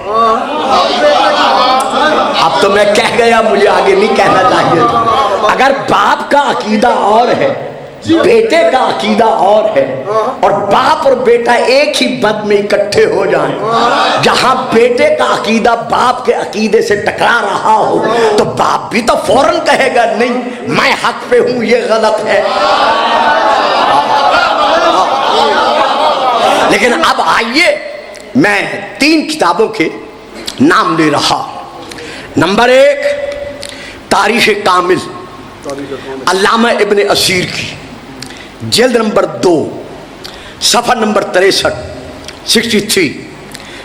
اب تو میں کہہ گیا، مجھے آگے نہیں کہنا چاہیے، اگر باپ کا عقیدہ اور ہے، بیٹے کا عقیدہ اور ہے، اور باپ اور بیٹا ایک ہی بد میں اکٹھے ہو جائیں، جہاں بیٹے کا عقیدہ باپ کے عقیدے سے ٹکرا رہا ہو تو باپ بھی تو فوراً کہے گا نہیں میں حق پہ ہوں، یہ غلط ہے۔ لیکن اب آئیے، میں 3 کتابوں کے نام لے رہا۔ نمبر 1 تاریخ کامل، علامہ ابن اسیر کی، جلد نمبر 2، صفحہ نمبر 63۔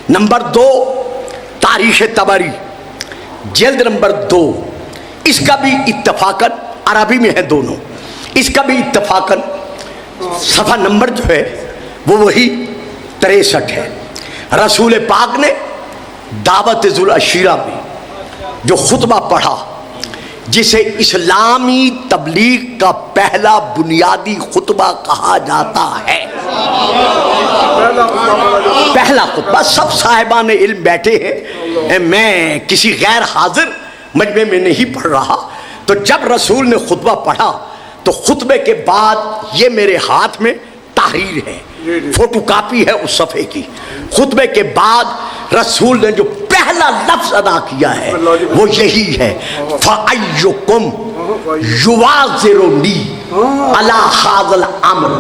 نمبر 2 تاریخ طبری، جلد نمبر 2، اس کا بھی اتفاقاً عربی میں ہے دونوں، اس کا بھی اتفاقاً صفحہ نمبر جو ہے وہ وہی 63 ہے۔ رسول پاک نے دعوت ذوالعشیرہ میں جو خطبہ پڑھا، جسے اسلامی تبلیغ کا پہلا بنیادی خطبہ کہا جاتا ہے، پہلا خطبہ، سب صاحبان علم بیٹھے ہیں، میں کسی غیر حاضر مجمع میں نہیں پڑھ رہا، تو جب رسول نے خطبہ پڑھا تو خطبے کے بعد یہ میرے ہاتھ میں تحریر ہے، فوٹو کاپی ہے اس صفحے کی، خطبے کے بعد رسول نے جو پہلا لفظ ادا کیا ہے وہ یہی ہے، فَأَيُّكُمْ يُوَازِرُنِي عَلَى هَذَا الْأَمْرِ،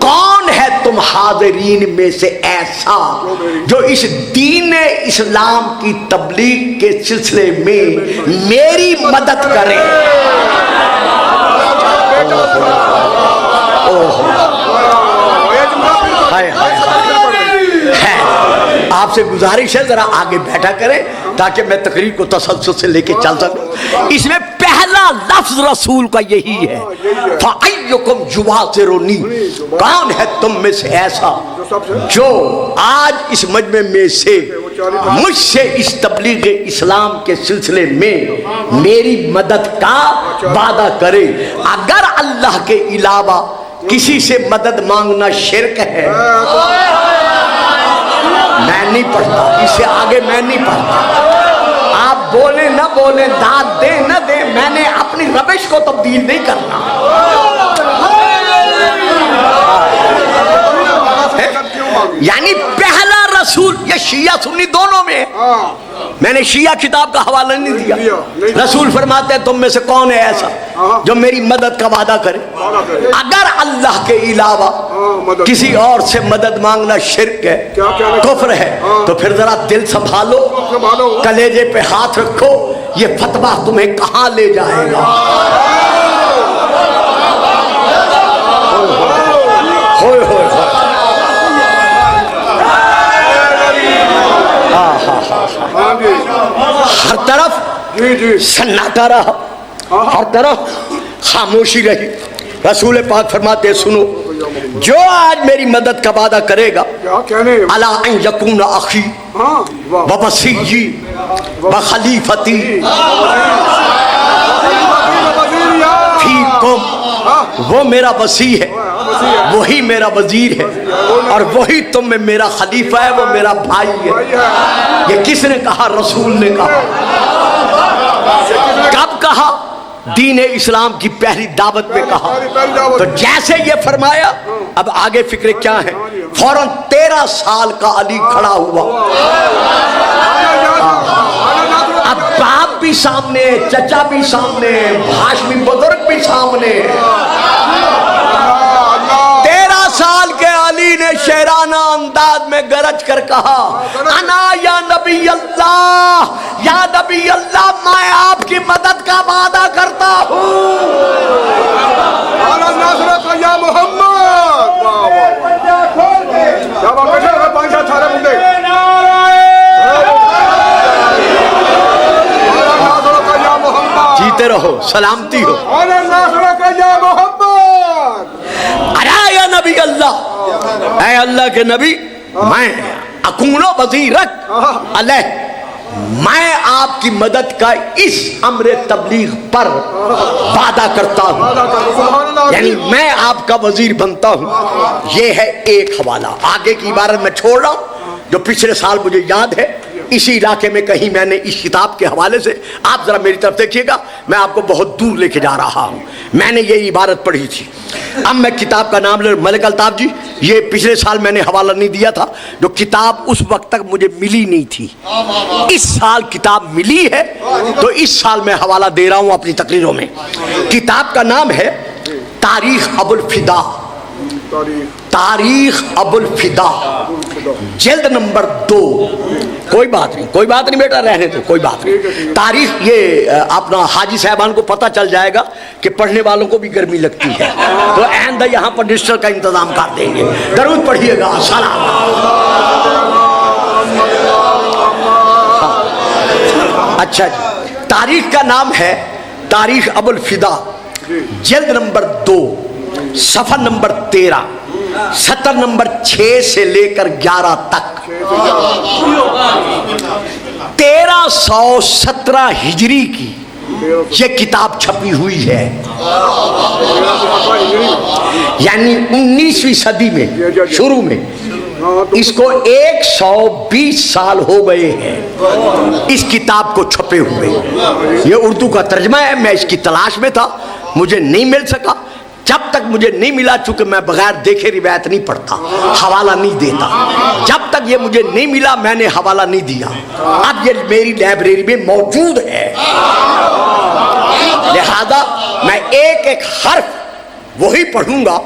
کون ہے تمہارا حاضرین میں سے ایسا جو اس دین اسلام کی تبلیغ کے سلسلے میں میری مدد کرے. آپ سے گزارش ہے ذرا آگے بیٹھا کریں تاکہ میں تقریر کو تسلسل سے لے کے چل سکوں. اس میں پہلا لفظ رسول کا یہی ہے فَأَيُّكُمْ يُوَاصِرُنِي, کون ہے تم میں سے ایسا جو آج اس مجمع میں سے مجھ سے اس تبلیغ اسلام کے سلسلے میں میری مدد کا وعدہ کرے. اگر اللہ کے علاوہ کسی سے مدد مانگنا شرک ہے, میں نہیں پڑھتا, اس سے آگے میں نہیں پڑھتا. آپ بولیں نہ بولیں, داد دیں نہ دیں, میں نے اپنی روش کو تبدیل نہیں کرنا. یعنی پہلا رسول, یہ شیعہ سنی دونوں میں, میں نے شیعہ کتاب کا حوالہ نہیں دیا. رسول فرماتے ہیں تم میں سے کون ہے ایسا جو میری مدد کا وعدہ کرے. اگر اللہ کے علاوہ کسی اور سے مدد مانگنا شرک ہے, کفر ہے, تو پھر ذرا دل سنبھالو, کلیجے پہ ہاتھ رکھو, یہ فتویٰ تمہیں کہاں لے جائے گا. ہوئے ہوئے ہر طرف سناٹا رہا, ہر طرف خاموشی رہی. رسول پاک فرماتے ہیں سنو, جو آج میری مدد کا وعدہ کرے گا الا ان یکون اخی و وصیی و خلیفتی فیکم, وہ میرا وصی ہے, وہی میرا وزیر ہے, اور وہی تم میں میرا خلیفہ ہے, وہ میرا بھائی ہے. یہ کس نے کہا؟ رسول نے کہا. کب کہا؟ دین اسلام کی پہلی دعوت میں کہا. تو جیسے یہ فرمایا, اب آگے فکرے کیا ہیں؟ فوراً 13 سال کا علی کھڑا ہوا. اب باپ بھی سامنے, چچا بھی سامنے, ہاشمی بزرگ بھی سامنے. 13 سال کے علی نے شیرانہ انداز میں گرج کر کہا انا یا نبی اللہ, یا نبی اللہ, میں آپ کی مدد کا وعدہ کرتا ہوں. یا محمد جیتے رہو, سلامتی ہو. ارے یا نبی اللہ, اے اللہ کے نبی, میں اکون وزیرک علیہ, میں آپ کی مدد کا اس امر تبلیغ پر وعدہ کرتا ہوں, یعنی میں آپ کا وزیر بنتا ہوں. یہ ہے ایک حوالہ. آگے کی عبارت میں چھوڑ رہا ہوں جو پچھلے سال مجھے یاد ہے. اسی علاقے میں کہیں میں نے اس کتاب کے حوالے سے, آپ ذرا میری طرف دیکھیے گا, میں آپ کو بہت دور لے کے جا رہا ہوں. میں نے یہ عبارت پڑھی تھی. اب میں کتاب کا نام لے, ملک الطاف جی, یہ پچھلے سال میں نے حوالہ نہیں دیا تھا, جو کتاب اس وقت تک مجھے ملی نہیں تھی. اس سال کتاب ملی ہے تو اس سال میں حوالہ دے رہا ہوں اپنی تقریروں میں. کتاب کا نام ہے تاریخ ابو الفدا, تاریخ ابو الفدا, جلد نمبر 2. کوئی بات نہیں, کوئی بات نہیں بیٹا, رہنے دو, کوئی بات نہیں. تاریخ یہ اپنا حاجی صاحبان کو پتہ چل جائے گا کہ پڑھنے والوں کو بھی گرمی لگتی ہے, تو آئندہ یہاں پر ڈسٹر کا انتظام کر دیں گے. درود پڑھیے گا. سلام. اچھا جی, تاریخ کا نام ہے تاریخ ابو الفدا, جلد نمبر 2, صفحہ نمبر 13, سطر نمبر 6 سے لے کر 11 تک. 1317 ہجری کی یہ کتاب چھپی ہوئی ہے, یعنی 19ویں صدی میں شروع میں. اس کو 120 سال ہو گئے ہیں اس کتاب کو چھپے ہوئے. یہ اردو کا ترجمہ ہے. میں اس کی تلاش میں تھا, مجھے نہیں مل سکا. جب تک مجھے نہیں ملا, چونکہ میں بغیر دیکھے روایت نہیں پڑھتا, حوالہ نہیں دیتا, جب تک یہ مجھے نہیں ملا میں نے حوالہ نہیں دیا. اب یہ میری لائبریری میں موجود ہے, لہذا میں ایک ایک حرف وہی پڑھوں گا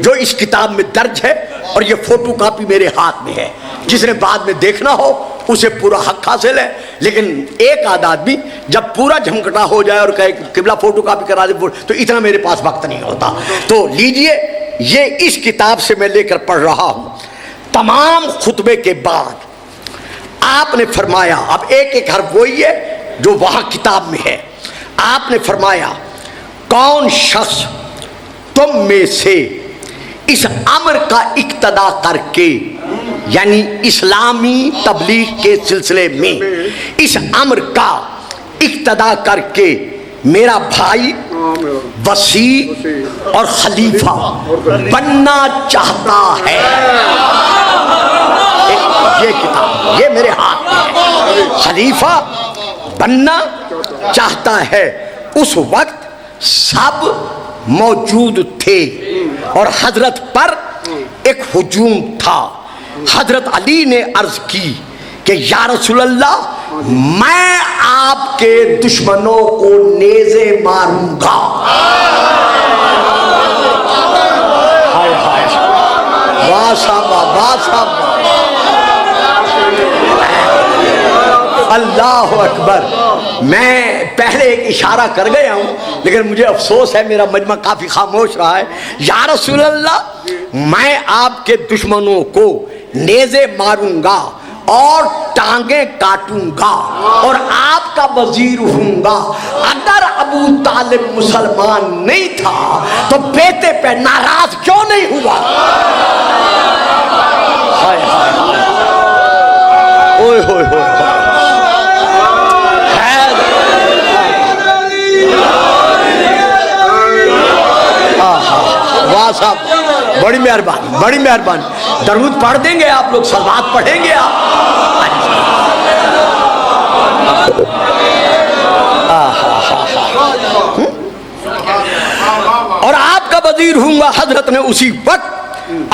جو اس کتاب میں درج ہے، اور یہ فوٹو کاپی میرے ہاتھ میں ہے، جس نے بعد میں دیکھنا ہو اسے پورا حق حاصل ہے۔ لیکن ایک آدھ آدمی جب پورا جھمکٹا ہو جائے اور کہے قبلہ فوٹو کاپی کرا دے تو اتنا میرے پاس وقت نہیں ہوتا۔ تو لیجئے، یہ اس کتاب سے میں لے کر پڑھ رہا ہوں۔ تمام خطبے کے بعد آپ نے فرمایا، اب ایک ایک حرف وہی ہے جو وہاں کتاب میں ہے، آپ نے فرمایا کون شخص تم میں سے اس امر کا اقتدا کر کے، یعنی اسلامی تبلیغ کے سلسلے میں اس امر کا اقتدا کر کے میرا بھائی وسیع اور خلیفہ بننا چاہتا ہے۔ یہ کتاب یہ میرے ہاتھ میں ہے، خلیفہ بننا چاہتا ہے۔ اس وقت سب موجود تھے اور حضرت پر ایک ہجوم تھا۔ حضرت علی نے عرض کی کہ یا رسول اللہ، میں آپ کے دشمنوں کو نیزے ماروں گا۔ ہائے ہائے، واہ صاحبہ، واہ صاحبہ، اللہ اکبر۔ میں پہلے ایک اشارہ کر گیا ہوں، لیکن مجھے افسوس ہے میرا مجمع کافی خاموش رہا ہے۔ یا رسول اللہ، میں آپ کے دشمنوں کو نیزے ماروں گا اور ٹانگیں کاٹوں گا اور آپ کا وزیر ہوں گا۔ اگر ابو طالب مسلمان نہیں تھا تو بیٹے پہ ناراض کیوں نہیں ہوا؟ ہائے ہائے ہائے، اوئے ہوئے ہوئے، واہ صاحب، بڑی مہربانی، بڑی مہربانی۔ درود پڑھ دیں گے آپ لوگ، صلوات پڑھیں گے آپ؟ اور آپ کا وزیر ہوں گا۔ حضرت نے اسی وقت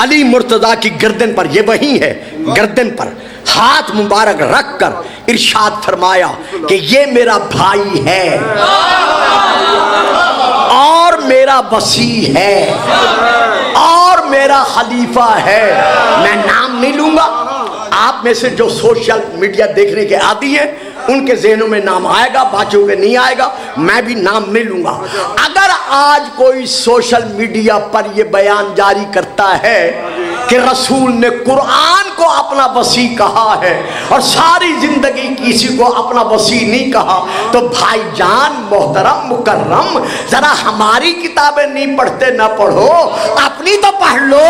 علی مرتضیٰ کی گردن پر، یہ وہی ہے، گردن پر ہاتھ مبارک رکھ کر ارشاد فرمایا کہ یہ میرا بھائی ہے اور میرا وصی ہے اور میرا خلیفہ ہے۔ میں نام نہیں لوں گا، آپ میں سے جو سوشل میڈیا دیکھنے کے عادی ہیں ان کے ذہنوں میں نام آئے گا، باقیوں کے نہیں آئے گا، میں بھی نام نہیں لوں گا۔ اگر آج کوئی سوشل میڈیا پر یہ بیان جاری کرتا ہے کہ رسول نے قرآن کو اپنا وصی کہا ہے اور ساری زندگی کسی کو اپنا وصی نہیں کہا، تو بھائی جان محترم مکرم، ذرا ہماری کتابیں نہیں پڑھتے نہ پڑھو، اپنی تو پڑھ لو۔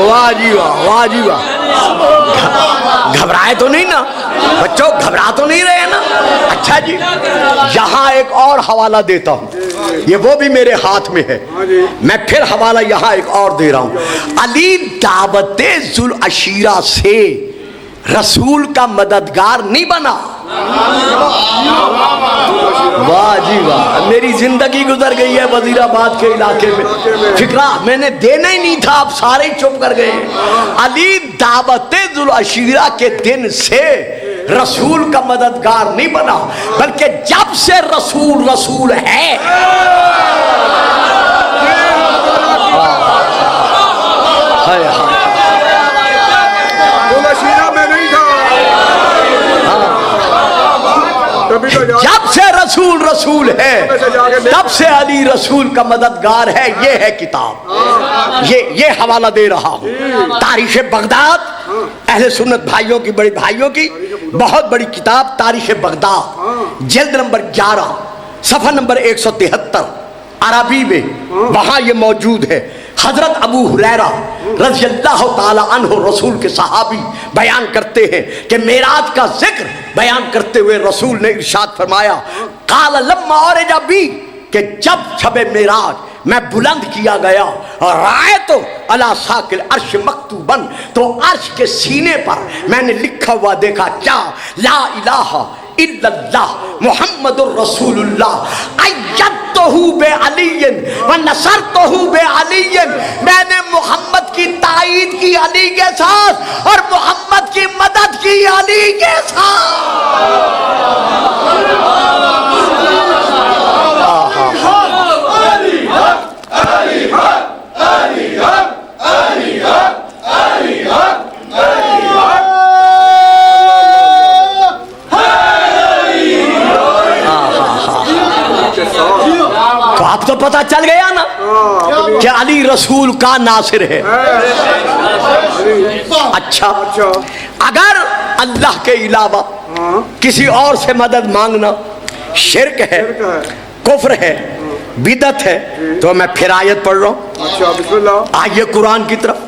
واہ جی واہ، واہ جی واہ۔ گھبرائے تو نہیں نا بچوں، گھبرا تو نہیں رہے نا؟ اچھا جی، یہاں ایک اور حوالہ دیتا ہوں، یہ وہ بھی میرے ہاتھ میں ہے، میں پھر حوالہ یہاں ایک اور دے رہا ہوں۔ علی دعوت ذوالعشیرہ سے رسول کا مددگار نہیں بنا۔ واہ جی واہ، میری زندگی گزر گئی ہے وزیر آباد کے علاقے میں، فکرہ میں نے دینا ہی نہیں تھا، آپ سارے چپ کر گئے۔ علی دعوت ذوالعشیرہ کے دن سے رسول کا مددگار نہیں بنا، بلکہ جب سے رسول رسول ہے، جب سے رسول رسول ہے تب سے علی رسول کا مددگار ہے۔ یہ ہے کتاب، یہ حوالہ دے رہا ہوں، تاریخ بغداد، اہل سنت بھائیوں کی، بڑی بھائیوں کی بہت بڑی کتاب تاریخ بغداد، جلد نمبر 11 صفحہ نمبر 173 عربی میں، وہاں یہ موجود ہے۔ حضرت ابو ہریرہ رضی اللہ تعالی عنہ رسول کے صحابی بیان کرتے ہیں کہ معراج کا ذکر بیان کرتے ہوئے رسول نے ارشاد فرمایا، قال لما عرج بی، کہ جب شب معراج میں بلند کیا گیا، رأیت علی ساق العرش مکتوبا، تو عرش کے سینے پر میں نے لکھا ہوا دیکھا، کیا؟ لا الہ الا اللہ محمد الرسول اللہ، ایت آیدتہ بعلی ونصرتہ بعلی، میں نے محمد کی تائید کی علی کے ساتھ اور محمد کی مدد کی علی کے ساتھ۔ تو اب تو پتہ چل گیا نا کہ علی رسول کا ناصر ہے۔ اچھا، اگر اللہ کے علاوہ کسی اور سے مدد مانگنا شرک ہے، کفر ہے، بدعت ہے، تو میں پھر آیت پڑھ رہا ہوں۔ اچھا بسم اللہ۔ آئیے قرآن کی طرف،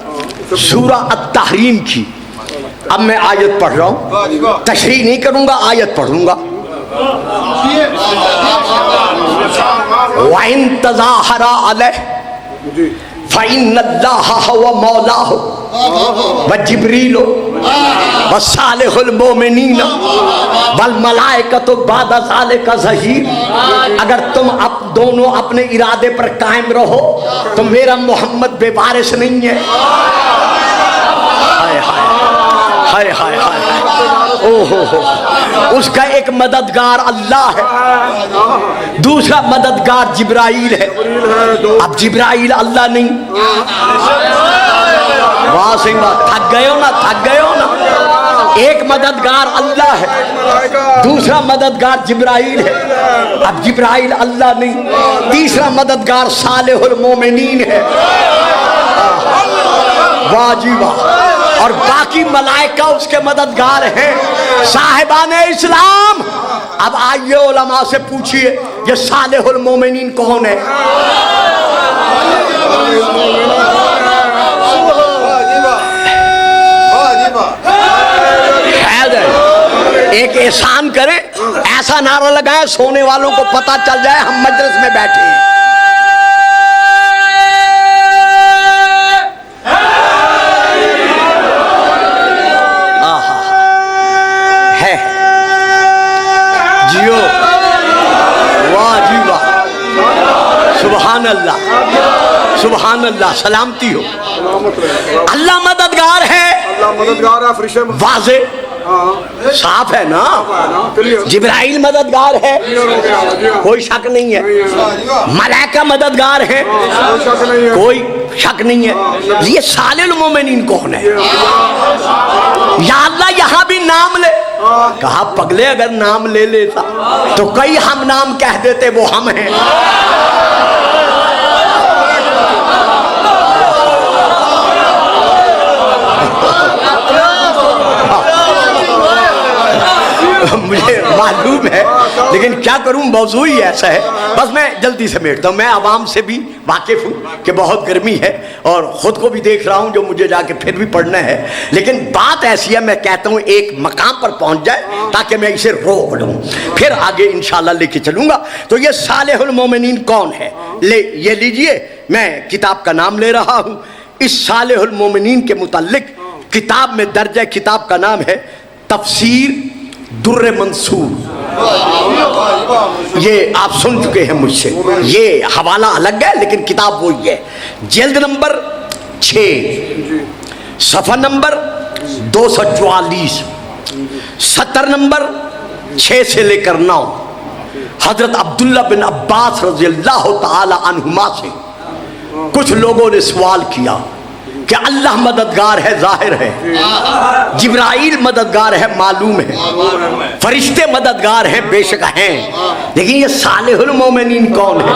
سورہ التحریم کی۔ اب میں آیت پڑھ رہا ہوں، تشریح نہیں کروں گا، آیت پڑھوں گا۔ وَإِن تَظَاهَرَ عَلَيْهِ فَإِنَّ اللَّهَ هُوَ مَوْلَاهُ وَجِبْرِيلُ وَصَالِحُ الْمُؤْمِنِينَ وَالْمَلَائِكَةُ بَعْدَ ذَلِكَ ظَهِيرٌ۔ اگر تم دونوں اپنے ارادے پر قائم رہو تو میرا محمد بے وارث نہیں ہے۔ ہائے ہائے ہائے ہائے، اس کا ایک مددگار اللہ ہے، دوسرا مددگار جبرائیل ہے۔ اب جبرائیل اللہ نہیں، واہ سنگھ تھک گئے ہو نا، تھک گئے ہو نا۔ ایک مددگار اللہ ہے، دوسرا مددگار جبرائیل ہے۔ اب جبرائیل اللہ نہیں، تیسرا مددگار صالح المومنین ہے۔ واہ جی واہ، اور باقی ملائکہ اس کے مددگار ہیں۔ صاحبان اسلام، اب آئیے علماء سے پوچھئے یہ صالح المومنین کون ہے؟ ایک احسان کریں، ایسا نعرہ لگائیں سونے والوں کو پتہ چل جائے ہم مجلس میں بیٹھے ہیں۔ جیو، واہ جی واہ، سبحان اللہ سبحان اللہ، سلامتی ہو۔ اللہ مددگار ہے، اللہ مددگار ہے، فرشتے واضح صاف ہے نا۔ جبرائیل مددگار ہے، کوئی شک نہیں ہے۔ ملائکہ مددگار ہے، کوئی شک نہیں ہے۔ یہ صالح المومنین کون ہے؟ یا اللہ یہاں بھی نام لے، کہا پگلے اگر نام لے لیتا تو کئی ہم نام کہہ دیتے وہ ہم ہیں۔ مجھے معلوم ہے لیکن کیا کروں، موضوع ہی ایسا ہے، بس میں جلدی سے سمیٹتا ہوں۔ میں عوام سے بھی واقف ہوں کہ بہت گرمی ہے اور خود کو بھی دیکھ رہا ہوں جو مجھے جا کے پھر بھی پڑھنا ہے، لیکن بات ایسی ہے میں کہتا ہوں ایک مقام پر پہنچ جائے تاکہ میں اسے روک لوں، پھر آگے انشاءاللہ لے کے چلوں گا۔ تو یہ صالح المومنین کون ہے؟ یہ لیجئے، میں کتاب کا نام لے رہا ہوں۔ اس صالح المومنین کے متعلق کتاب میں درج ہے، کتاب کا نام ہے تفسیر در منصور۔ یہ آپ سن چکے ہیں مجھ سے، یہ حوالہ الگ ہے لیکن کتاب وہی ہے۔ جلد نمبر 6، صفحہ نمبر 244، سطر نمبر 6 سے لے کر 9۔ حضرت عبداللہ بن عباس رضی اللہ تعالی عنہما سے کچھ لوگوں نے سوال کیا کہ اللہ مددگار ہے، ظاہر ہے، جبرائیل مددگار ہے، معلوم ہے، فرشتے مددگار ہیں، بے شک ہیں، لیکن یہ صالح المومنین کون ہے؟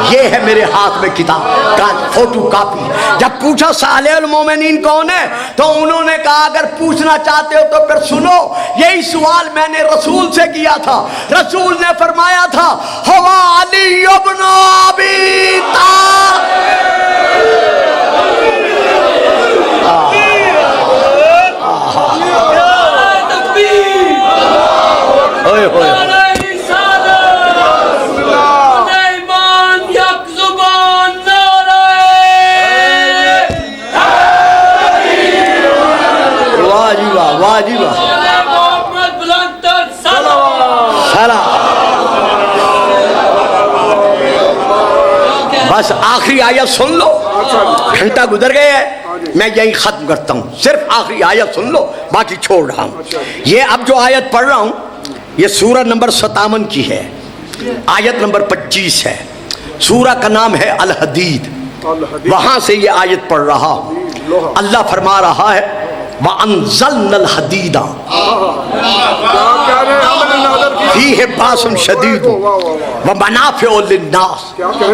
یہ ہے میرے ہاتھ میں کتاب کا فوٹو کاپی۔ جب پوچھا صالح المومنین کون ہے تو انہوں نے کہا اگر پوچھنا چاہتے ہو تو پھر سنو، یہی سوال میں نے رسول سے کیا تھا، رسول نے فرمایا تھا ہوا علی ابن ابی طالب۔ بس آخری آیت سن لو، گھنٹہ گزر گیا ہے، میں یہی ختم کرتا ہوں، صرف آخری آیت سن لو، باقی چھوڑ رہا ہوں۔ یہ اب جو آیت پڑھ رہا ہوں یہ سورہ نمبر 57 کی ہے، آیت نمبر 25 ہے، سورہ کا نام ہے الحدید، وہاں سے یہ آیت پڑھ رہا ہوں۔ اللہ فرما رہا ہے وَأَنزَلْنَا الْحَدِيدَ فِيهِ بَأْسٌ شَدِيدٌ وَمَنَافِعُ لِلنَّاسِ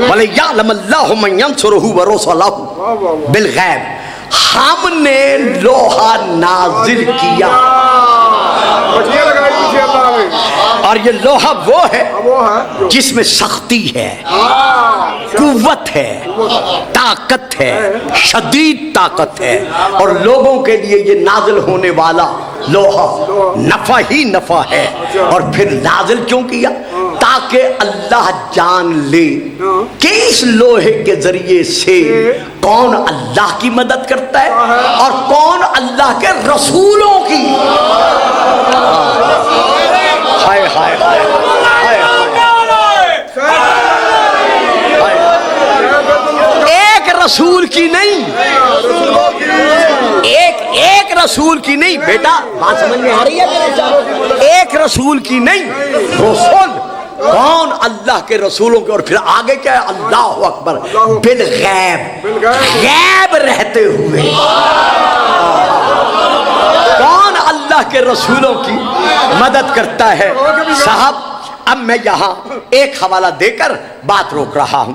وَلِيَعْلَمَ اللَّهُ مَن يَنصُرُهُ وَرُسُلَهُ بِالْغَیبِ، ہم نے لوہا نازل کیا، اور یہ لوہا وہ ہے جس میں سختی ہے، قوت ہے، طاقت ہے، شدید طاقت ہے، اور لوگوں کے لیے یہ نازل ہونے والا لوہا نفع ہی نفع ہے۔ اور پھر نازل کیوں کیا؟ تاکہ اللہ جان لے کہ اس لوہے کے ذریعے سے کون اللہ کی مدد کرتا ہے اور کون اللہ کے رسولوں کی۔ ہائے ہائے ہائے ایک رسول کی نہیں، ایک رسول کی نہیں بیٹا، بات سمجھ میں آ رہی ہے؟ ایک رسول کی نہیں، رسول کون؟ اللہ کے رسولوں کے، اور پھر آگے کیا ہے؟ اللہ اکبر، بالغیب، غیب رہتے ہوئے کون اللہ کے رسولوں کی مدد کرتا ہے۔ صاحب اب میں یہاں ایک حوالہ دے کر بات روک رہا ہوں،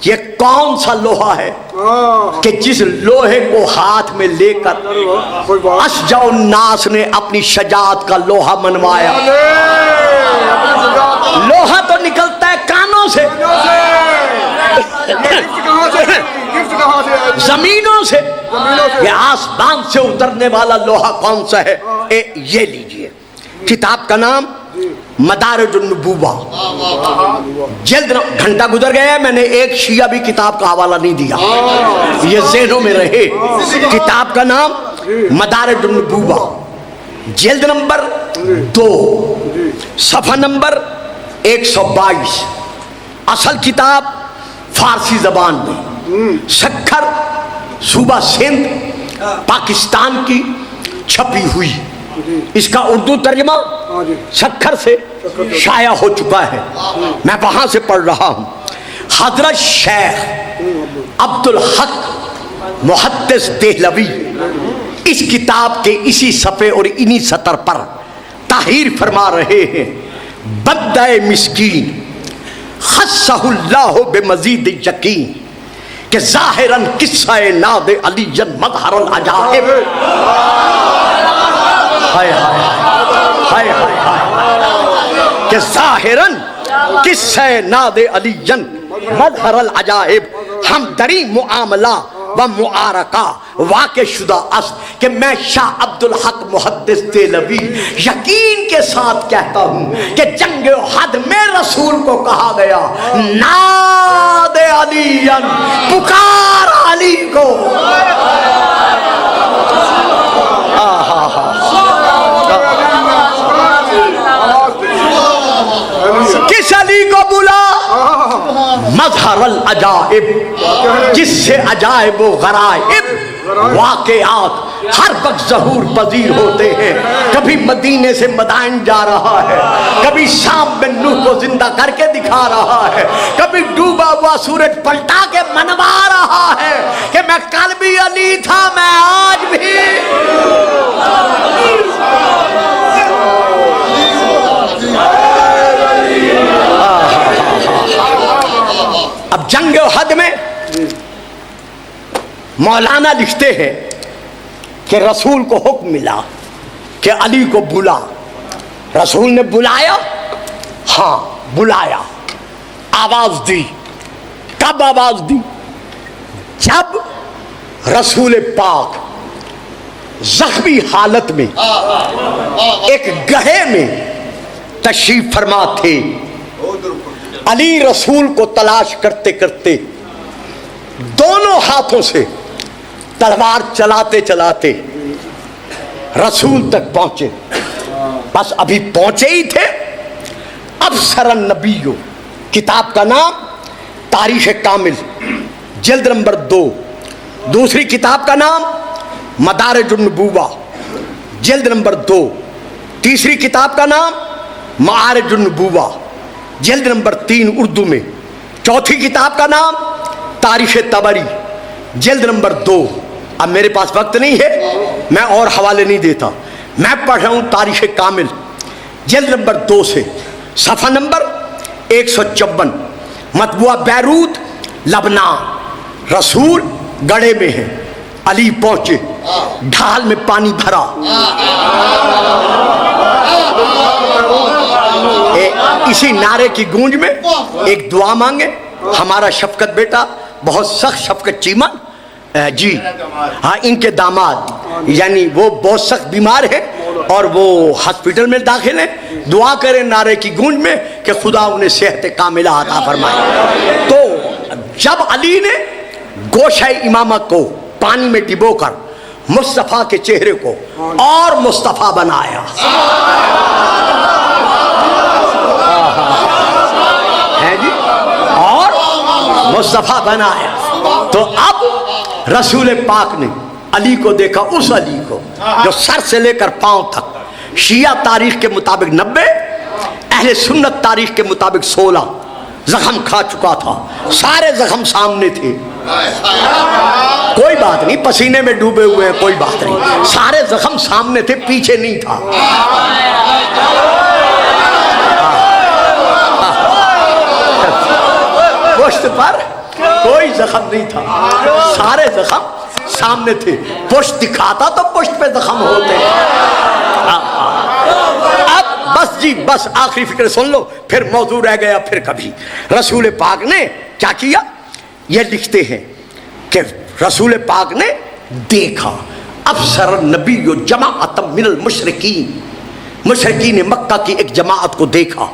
یہ کون سا لوہا ہے کہ جس لوہے کو ہاتھ میں لے کر اشجع الناس نے اپنی شجاعت کا لوہا منوایا؟ لوہا تو نکلتا ہے کانوں سے، زمینوں سے، یہ آسمان سے اترنے والا لوہا کون سا ہے؟ یہ لیجئے، کتاب کا نام مدارج النبوہ، جلد، گھنٹہ گزر گیا ہے، میں نے ایک شیعہ بھی کتاب کا حوالہ نہیں دیا، یہ ذہنوں میں رہے۔ کتاب کا نام مدارج النبوہ، جلد نمبر 2، صفحہ نمبر 122، اصل کتاب فارسی زبان میں، سکھر صوبہ سندھ پاکستان کی چھپی ہوئی، اس کا اردو ترجمہ سکھر سے شائع ہو چکا ہے، میں وہاں سے پڑھ رہا ہوں۔ حضرت شیخ عبدالحق محدث دہلوی اس کتاب کے اسی صفحے اور انہی سطر پر تحریر فرما رہے ہیں، بدع مسکین خصہ اللہ بمزید یقین، کہ ظاہراً قصہ ناد علی مظہر العجائب، ہائے ہائے ہائے ہائے، کہ ظاہراً قصہ ناد علی مظہر العجائب، ہمدری معاملہ و معارکہ واقع شدہ است، کہ میں شاہ عبدالحق محدث دہلوی یقین کے ساتھ کہتا ہوں کہ جنگ احد میں رسول کو کہا گیا ناد علی، پکار علی کو، کس علی کو بلا؟ مظہر العجائب، جس سے عجائب و غرائب واقعات ہر وقت ظہور پذیر ہوتے ہیں۔ کبھی مدینے سے مدائن جا رہا ہے، کبھی شام میں نوح کو زندہ کر کے دکھا رہا ہے، کبھی ڈوبا ہوا سورج پلٹا کے منوا رہا ہے کہ میں کل بھی علی تھا، میں آج بھی۔ اب جنگ احد میں مولانا لکھتے ہیں کہ رسول کو حکم ملا کہ علی کو بلا، رسول نے بلایا، ہاں بلایا، آواز دی، کب آواز دی؟ جب رسول پاک زخمی حالت میں ایک گڑھے میں تشریف فرما تھے، علی رسول کو تلاش کرتے کرتے دونوں ہاتھوں سے تلوار چلاتے چلاتے رسول تک پہنچے، بس ابھی پہنچے ہی تھے، ابصر النبی، کتاب کا نام تاریخ کامل جلد نمبر 2، دوسری کتاب کا نام مدارج النبوہ جلد نمبر 2، تیسری کتاب کا نام معارج النبوہ جلد نمبر 3 اردو میں، چوتھی کتاب کا نام تاریخ طبری جلد نمبر 2۔ اب میرے پاس وقت نہیں ہے، میں اور حوالے نہیں دیتا، میں پڑھ رہا ہوں تاریخ کامل جلد نمبر 2 سے، صفحہ نمبر 154، مطبوعہ بیروت لبنان۔ رسول گڑھے میں ہیں، علی پہنچے، ڈھال میں پانی بھرا، اسی نعرے کی گونج میں ایک دعا مانگے، ہمارا شفقت بیٹا بہت سخت شفقت چیمن جی ہاں، ان کے داماد یعنی وہ بہت سخت بیمار ہیں اور وہ ہاسپٹل میں داخل ہیں، دعا کریں نعرے کی گونج میں کہ خدا انہیں صحت کاملہ عطا فرمائے۔ تو جب علی نے گوشہ امامہ کو پانی میں ڈبو کر مصطفیٰ کے چہرے کو اور مصطفیٰ بنایا ہے جی، اور مصطفیٰ بنایا، تو اب رسول پاک نے علی کو دیکھا، اس علی کو جو سر سے لے کر پاؤں تک شیعہ تاریخ کے مطابق 90، اہل سنت تاریخ کے مطابق 16 زخم کھا چکا تھا، سارے زخم سامنے تھے، کوئی بات نہیں، پسینے میں ڈوبے ہوئے ہیں، کوئی بات نہیں، سارے زخم سامنے تھے، پیچھے نہیں تھا۔ پشت پر کوئی زخم نہیں تھا، سارے زخم سامنے تھے، پشت دکھاتا تو پشت پہ زخم ہوتے۔ اب بس جی بس آخری فکر سن لو، پھر موضوع رہ گیا پھر کبھی۔ رسول پاک نے کیا کیا؟ یہ لکھتے ہیں کہ رسول پاک نے دیکھا ابصر النبی جماعۃ من المشرکین، مشرکین مکہ کی ایک جماعت کو دیکھا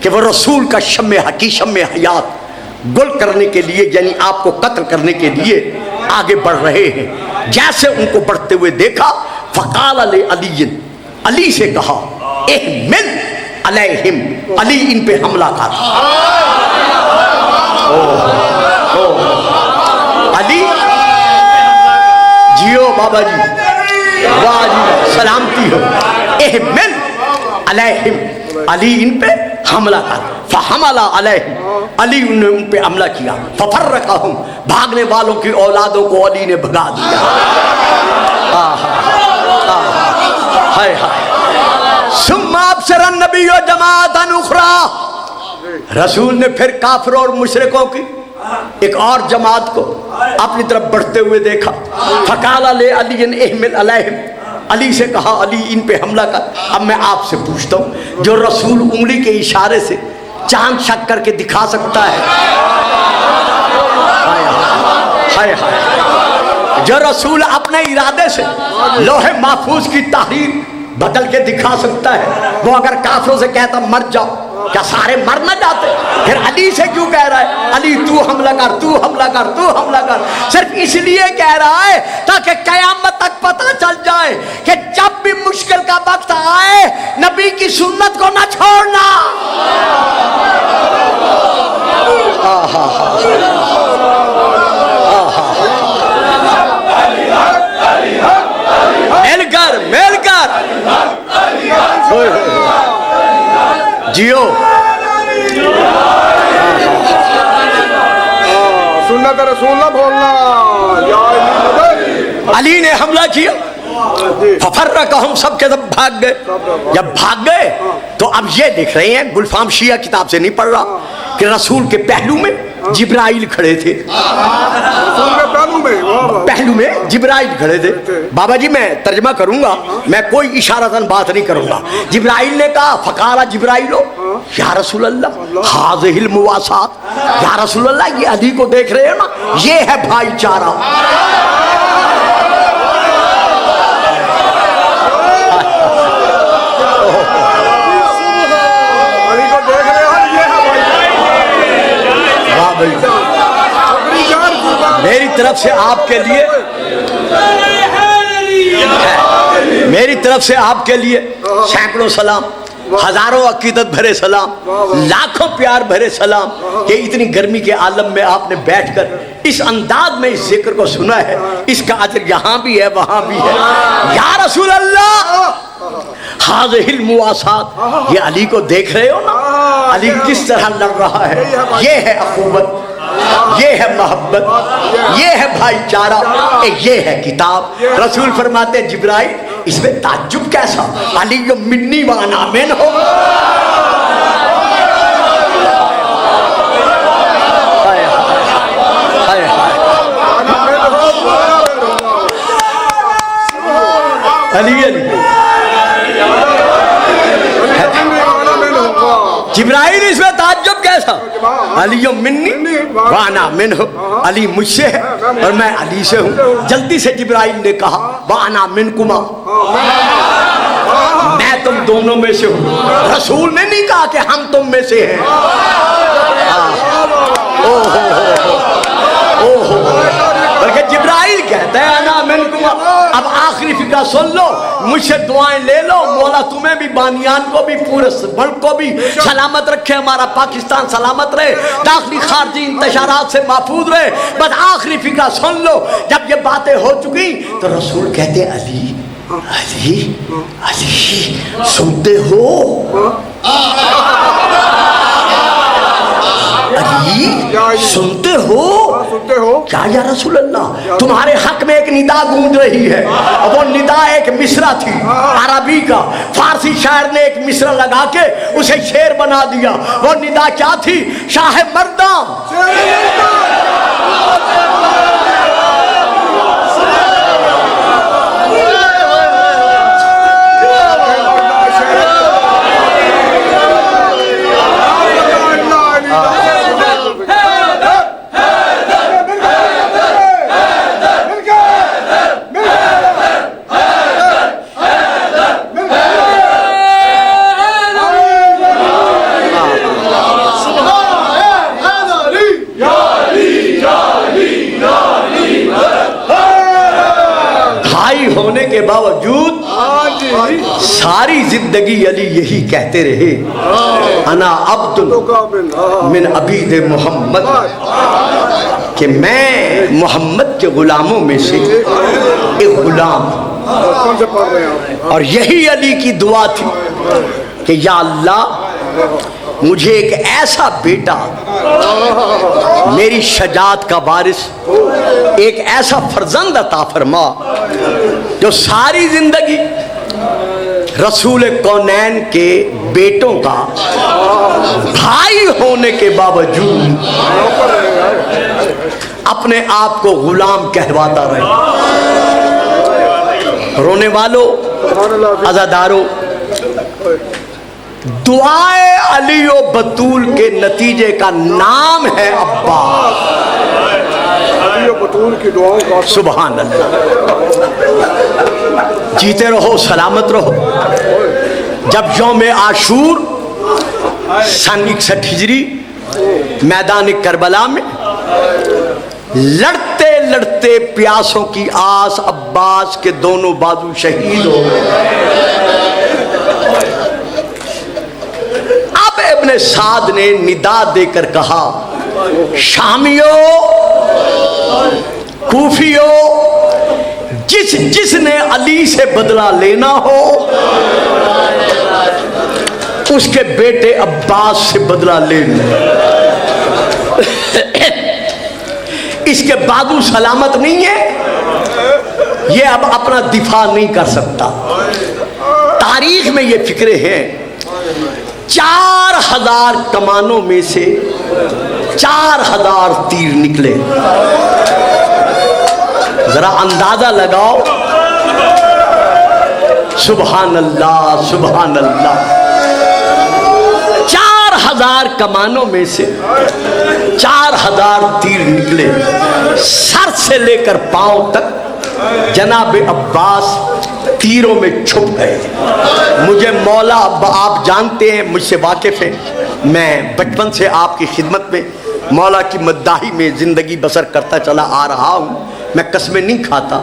کہ وہ رسول کا شمع حیات گل کرنے کے لیے، یعنی آپ کو قتل کرنے کے لیے آگے بڑھ رہے ہیں۔ جیسے ان کو بڑھتے ہوئے دیکھا، فقال علی، علی سے کہا احمل علیہم، علی ان پہ حملہ کر۔ علی جیو بابا جی، واہ جی سلامتی ہو، احمل علیہم، علی ان پہ حملہ کر۔ فحمل علیہم، علی نے ان پہ حملہ کیا، ففرقہم، بھاگنے والوں کی اولادوں کو علی نے بھگا دیا۔ ہائے ہائے۔ ثم ابصر النبی جماعۃ اخری، رسول نے پھر کافروں اور مشرکوں کی ایک اور جماعت کو اپنی طرف بڑھتے ہوئے دیکھا۔ فقال علی احمل علیہم، علی سے کہا علی ان پہ حملہ کر۔ اب میں آپ سے پوچھتا ہوں، جو رسول انگلی کے اشارے سے چاند شک کر کے دکھا سکتا ہے، ہائے ہائے، جو رسول اپنے ارادے سے لوح محفوظ کی تحریر بدل کے دکھا سکتا ہے، وہ اگر کافروں سے کہتا مر جاؤ، کیا سارے مر نہ جاتے؟ پھر علی سے کیوں کہہ رہا ہے علی تو حملہ کر، تو حملہ کر، تو حملہ کر؟ صرف اس لیے کہہ رہا ہے تاکہ قیامت تک پتہ چل جائے کہ جب بھی مشکل کا وقت آئے نبی کی سنت کو نہ چھوڑنا۔ مل کر جیو، سنت رسول نہ بھولنا۔ علی نے حملہ کیا، ففرقہم، سب کے سب بھاگ گئے۔ جب بھاگ گئے تو اب یہ دیکھ رہے ہیں، گلفام شیعہ کتاب سے نہیں پڑھ رہا، کہ رسول کے پہلو میں جبرائیل کھڑے تھے، پہلو میں جبرائیل کھڑے تھے۔ بابا جی میں ترجمہ کروں گا، میں کوئی اشارتاً بات نہیں کروں گا۔ جبرائیل نے کہا، فقال جبرائیل یا رسول اللہ ہذہ المواسات، یا رسول اللہ یہ علی کو دیکھ رہے ہیں نا، یہ ہے بھائی چارہ۔ میری طرف سے آپ کے لیے، میری طرف سے آپ کے لیے سینکڑوں سلام۔ ہزاروں عقیدت بھرے سلام، لاکھوں پیار بھرے سلام کہ اتنی گرمی کے عالم میں آپ نے بیٹھ کر اس انداز میں اس ذکر کو سنا ہے، اس کا اجر یہاں بھی ہے وہاں بھی ہے۔ یا رسول اللہ حاضر المواسات، یہ علی کو دیکھ رہے ہو نا، علی کس طرح لڑ رہا ہے، یہ ہے اخوت، یہ ہے محبت، یہ ہے بھائی چارہ، یہ ہے کتاب۔ رسول فرماتے ہیں جبرائیل اس میں تعجب کیسا، علی منی وانا من ہو۔ علی علی جبرائیل اس میں تعجب کیسا، علی منی وانا منہ، علی مجھ سے ہے اور میں علی سے ہوں۔ جلدی سے جبرائیل نے کہا وانا منکما، میں تم دونوں میں سے ہوں۔ رسول نے نہیں کہا کہ ہم تم میں سے ہیں، بلکہ جبرائیل کہتا ہے انا منکما۔ اب آخری فقہ سن لو، مجھ سے دعائیں لے لو، مولا تمہیں بھی، بانیان کو بھی، پورے ملک کو بھی سلامت رکھے، ہمارا پاکستان سلامت رہے، داخلی خارجی انتشارات سے محفوظ رہے۔ بس آخری فقہ سن لو۔ جب یہ باتیں ہو چکی تو رسول کہتے علی علی علی سنتے ہو، علی سنتے ہو کیا یا رسول اللہ؟ تمہارے حق میں ایک ندا گونج رہی ہے، اور وہ ندا ایک مصرع تھی عربی کا، فارسی شاعر نے ایک مصرع لگا کے اسے شعر بنا دیا۔ وہ ندا کیا تھی؟ شاہ مردان ہونے کے باوجود ساری زندگی علی یہی کہتے رہے انا عبد من عبید محمد، کہ میں محمد کے غلاموں میں سے ایک غلام، اور یہی علی کی دعا تھی کہ یا اللہ مجھے ایک ایسا بیٹا، میری شجاعت کا وارث، ایک ایسا فرزند عطا فرما جو ساری زندگی رسول کونین کے بیٹوں کا بھائی ہونے کے باوجود اپنے آپ کو غلام کہواتا رہے۔ رونے والوں، عزاداروں، دعائے علی و بطول کے نتیجے کا نام ہے عباس۔ علی و بطول کی دعاؤں کا سبحان اللہ۔ جیتے رہو، سلامت رہو۔ جب یوم عاشور سن 61 ہجری میدان کربلا میں لڑتے لڑتے پیاسوں کی آس عباس کے دونوں بازو شہید ہو گئے۔ اب ابن سعد نے ندا دے کر کہا شامیو، کوفیو، جس نے علی سے بدلہ لینا ہو اس کے بیٹے عباس سے بدلہ لے لیں۔ اس کے بازو سلامت نہیں ہے، یہ اب اپنا دفاع نہیں کر سکتا۔ تاریخ میں یہ فکرے ہیں 4000 کمانوں میں سے 4000 تیر نکلے۔ ذرا اندازہ لگاؤ، سبحان اللہ سبحان اللہ۔ 4000 کمانوں میں سے 4000 تیر نکلے، سر سے لے کر پاؤں تک جناب عباس تیروں میں چھپ گئے۔ مجھے مولا آپ جانتے ہیں، مجھ سے واقف ہیں، میں بچپن سے آپ کی خدمت میں مولا کی مداحی میں زندگی بسر کرتا چلا آ رہا ہوں۔ میں قسمیں نہیں کھاتا،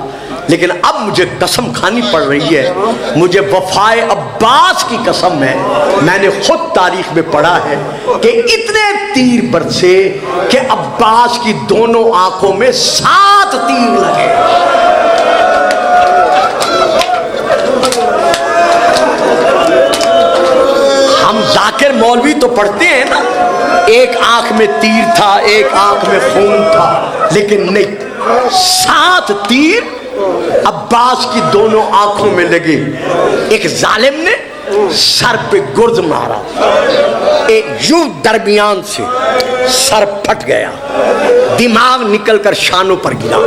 لیکن اب مجھے قسم کھانی پڑ رہی ہے، مجھے وفائے عباس کی قسم ہے، میں نے خود تاریخ میں پڑھا ہے کہ اتنے تیر برسے کہ عباس کی دونوں آنکھوں میں 7 تیر لگے۔ ہم ذاکر مولوی تو پڑھتے ہیں نا، ایک آنکھ میں تیر تھا، ایک آنکھ میں خون تھا، لیکن نہیں، 7 تیر عباس کی دونوں آنکھوں میں لگے۔ ایک ظالم نے سر پہ گرز مارا، ایک یوں درمیان سے سر پھٹ گیا، دماغ نکل کر شانوں پر گرا۔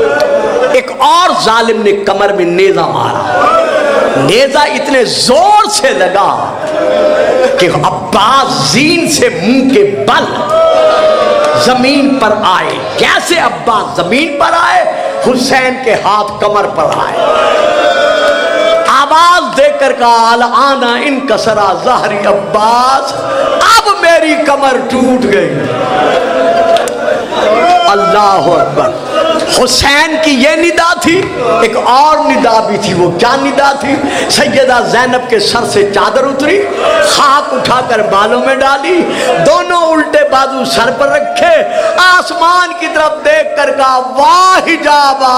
ایک اور ظالم نے کمر میں نیزہ مارا، نیزہ اتنے زور سے لگا کہ عباس زین سے منہ کے بل زمین پر آئے۔ کیسے عباس زمین پر آئے؟ حسین کے ہاتھ کمر پر آئے۔ آواز دے کر کہا الآن انکسر ظہری عباس، اب میری کمر ٹوٹ گئی۔ اللہ اکبر۔ حسین کی یہ ندا تھی، ایک اور ندا بھی تھی۔ وہ کیا ندا تھی؟ سیدہ زینب کے سر سے چادر اتری، خاک اٹھا کر بالوں میں ڈالی، دونوں الٹے بازو سر پر رکھے، آسمان کی طرف دیکھ کر کہا واہ حجابا،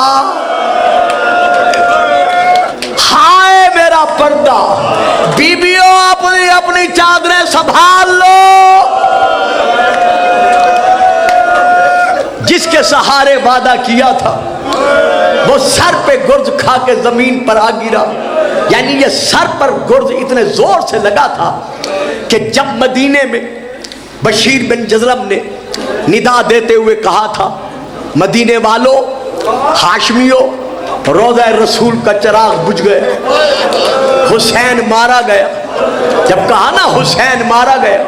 ہائے میرا پردہ، بیویوں اپنی چادریں سنبھال لو۔ جس کے سہارے وعدہ کیا تھا وہ سر پہ گرز کھا کے زمین پر آ گرا۔ یعنی یہ سر پر گرز اتنے زور سے لگا تھا کہ جب مدینے میں بشیر بن جزلم نے ندا دیتے ہوئے کہا تھا مدینے والوں، ہاشمیوں، روضہ رسول کا چراغ بجھ گئے، حسین مارا گیا۔ جب کہا نا حسین مارا گیا،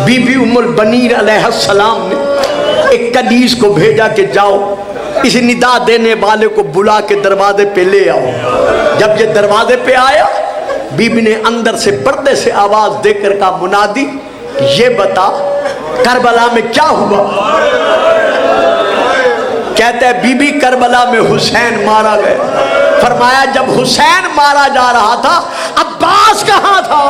بی بی ام البنین علیہ السلام نے ایک کنیز کو بھیجا کہ جاؤ اس ندا دینے والے کو بلا کے دروازے پہ لے آؤ۔ جب یہ دروازے پہ آیا، بی بی نے اندر سے پردے سے آواز دے کر کہا منادی یہ بتا کربلا میں کیا ہوا؟ کہتے ہیں بی بی کربلا میں حسین مارا گیا۔ فرمایا جب حسین مارا جا رہا تھا عباس کہاں تھا؟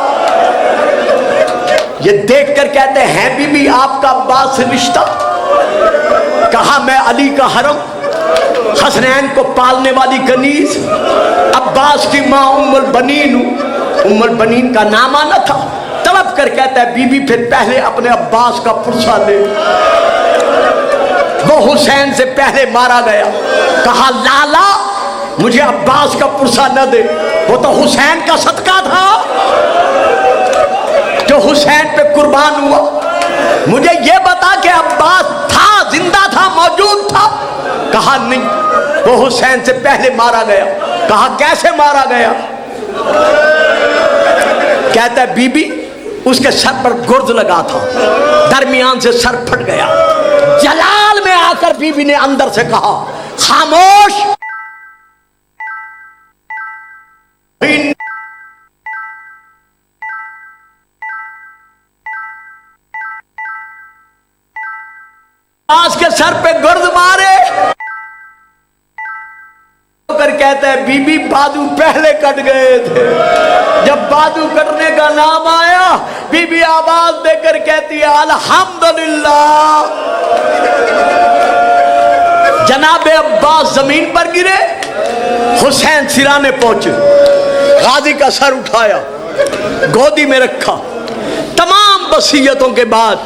یہ دیکھ کر کہتے ہیں بی بی آپ کا عباس سے رشتہ؟ کہا میں علی کا حرم، حسنین کو پالنے والی کنیز، عباس کی ماں ام البنین ہوں، ام البنین کا نام آنا تھا۔ طلب کر کہتا ہے بی بی پھر پہلے اپنے عباس کا پرسہ لے۔ وہ حسین سے پہلے مارا گیا۔ کہا لالا مجھے عباس کا پرسہ نہ دے، وہ تو حسین کا صدقہ تھا جو حسین پہ قربان ہوا۔ مجھے یہ بتا کہ عباس تھا، زندہ تھا، موجود تھا؟ کہا نہیں، وہ حسین سے پہلے مارا گیا۔ کہا کیسے مارا گیا؟ کہتا ہے بی بی اس کے سر پر گرز لگا تھا، درمیان سے سر پھٹ گیا۔ جلال میں آ کر بی بی نے اندر سے کہا خاموش، آس کے سر پہ گرز مارے کر کہتا ہے بی بی بازو پہلے کٹ گئے تھے۔ جب بازو کٹنے کا نام آیا بی بی آواز دے کر کہتی ہے الحمدللہ۔ جناب عباس زمین پر گرے، حسین سرانے پہنچے، غازی کا سر اٹھایا، گودی میں رکھا۔ تمام وصیتوں کے بعد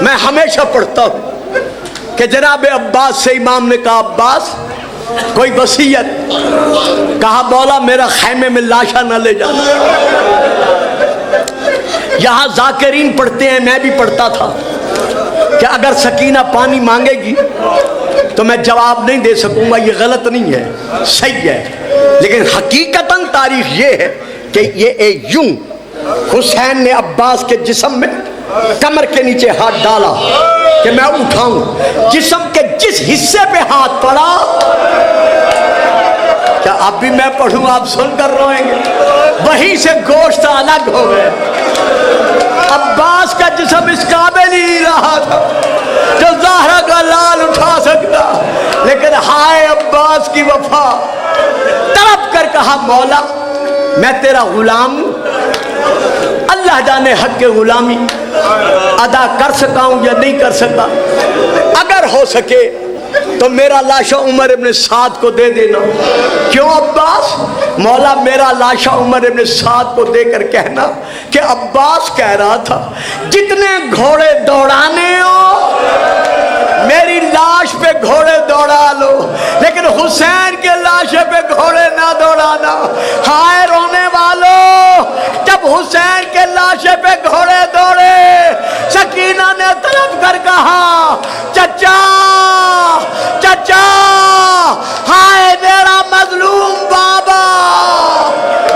میں ہمیشہ پڑھتا ہوں کہ جناب عباس سے امام نے کہا عباس کوئی وصیت؟ کہا مولا میرا خیمے میں لاشا نہ لے جانا۔ یہاں ذاکرین پڑھتے ہیں، میں بھی پڑھتا تھا کہ اگر سکینہ پانی مانگے گی تو میں جواب نہیں دے سکوں گا، یہ غلط نہیں ہے، صحیح ہے، لیکن حقیقتاً تاریخ یہ ہے کہ یہ یوں حسین نے عباس کے جسم میں کمر کے نیچے ہاتھ ڈالا کہ میں اٹھاؤں، جسم کے جس حصے پہ ہاتھ پڑا، کیا اب بھی میں پڑھوں آپ سن کر روئیں گے، وہیں سے گوشت الگ ہو گئے۔ عباس کا جسم اس قابل ہی نہیں رہا تھا جو زہرا کا لال اٹھا سکتا، لیکن ہائے عباس عباس کی وفا، تڑپ کر کہا مولا میں تیرا غلام ہوں، اللہ جانے حق کے غلامی ادا کر سکا ہوں یا نہیں کر سکا، اگر ہو سکے تو میرا لاشا عمر ابن سعد کو دے دینا۔ کیوں عباس؟ مولا میرا لاشا عمر ابن سعد کو دے کر کہنا کہ عباس کہہ رہا تھا جتنے گھوڑے دوڑانے ہو میری لاش پہ گھوڑے دوڑا لو، لیکن حسین کے لاشے پہ گھوڑے نہ دوڑانا۔ ہائے رونے والوں، جب حسین کے لاشے پہ گھوڑے دوڑے سکینہ نے طلب کر کہا چچا چچا، ہائے میرا مظلوم بابا۔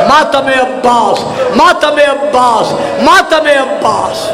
ماتم عباس، ماتم عباس، ماتم عباس۔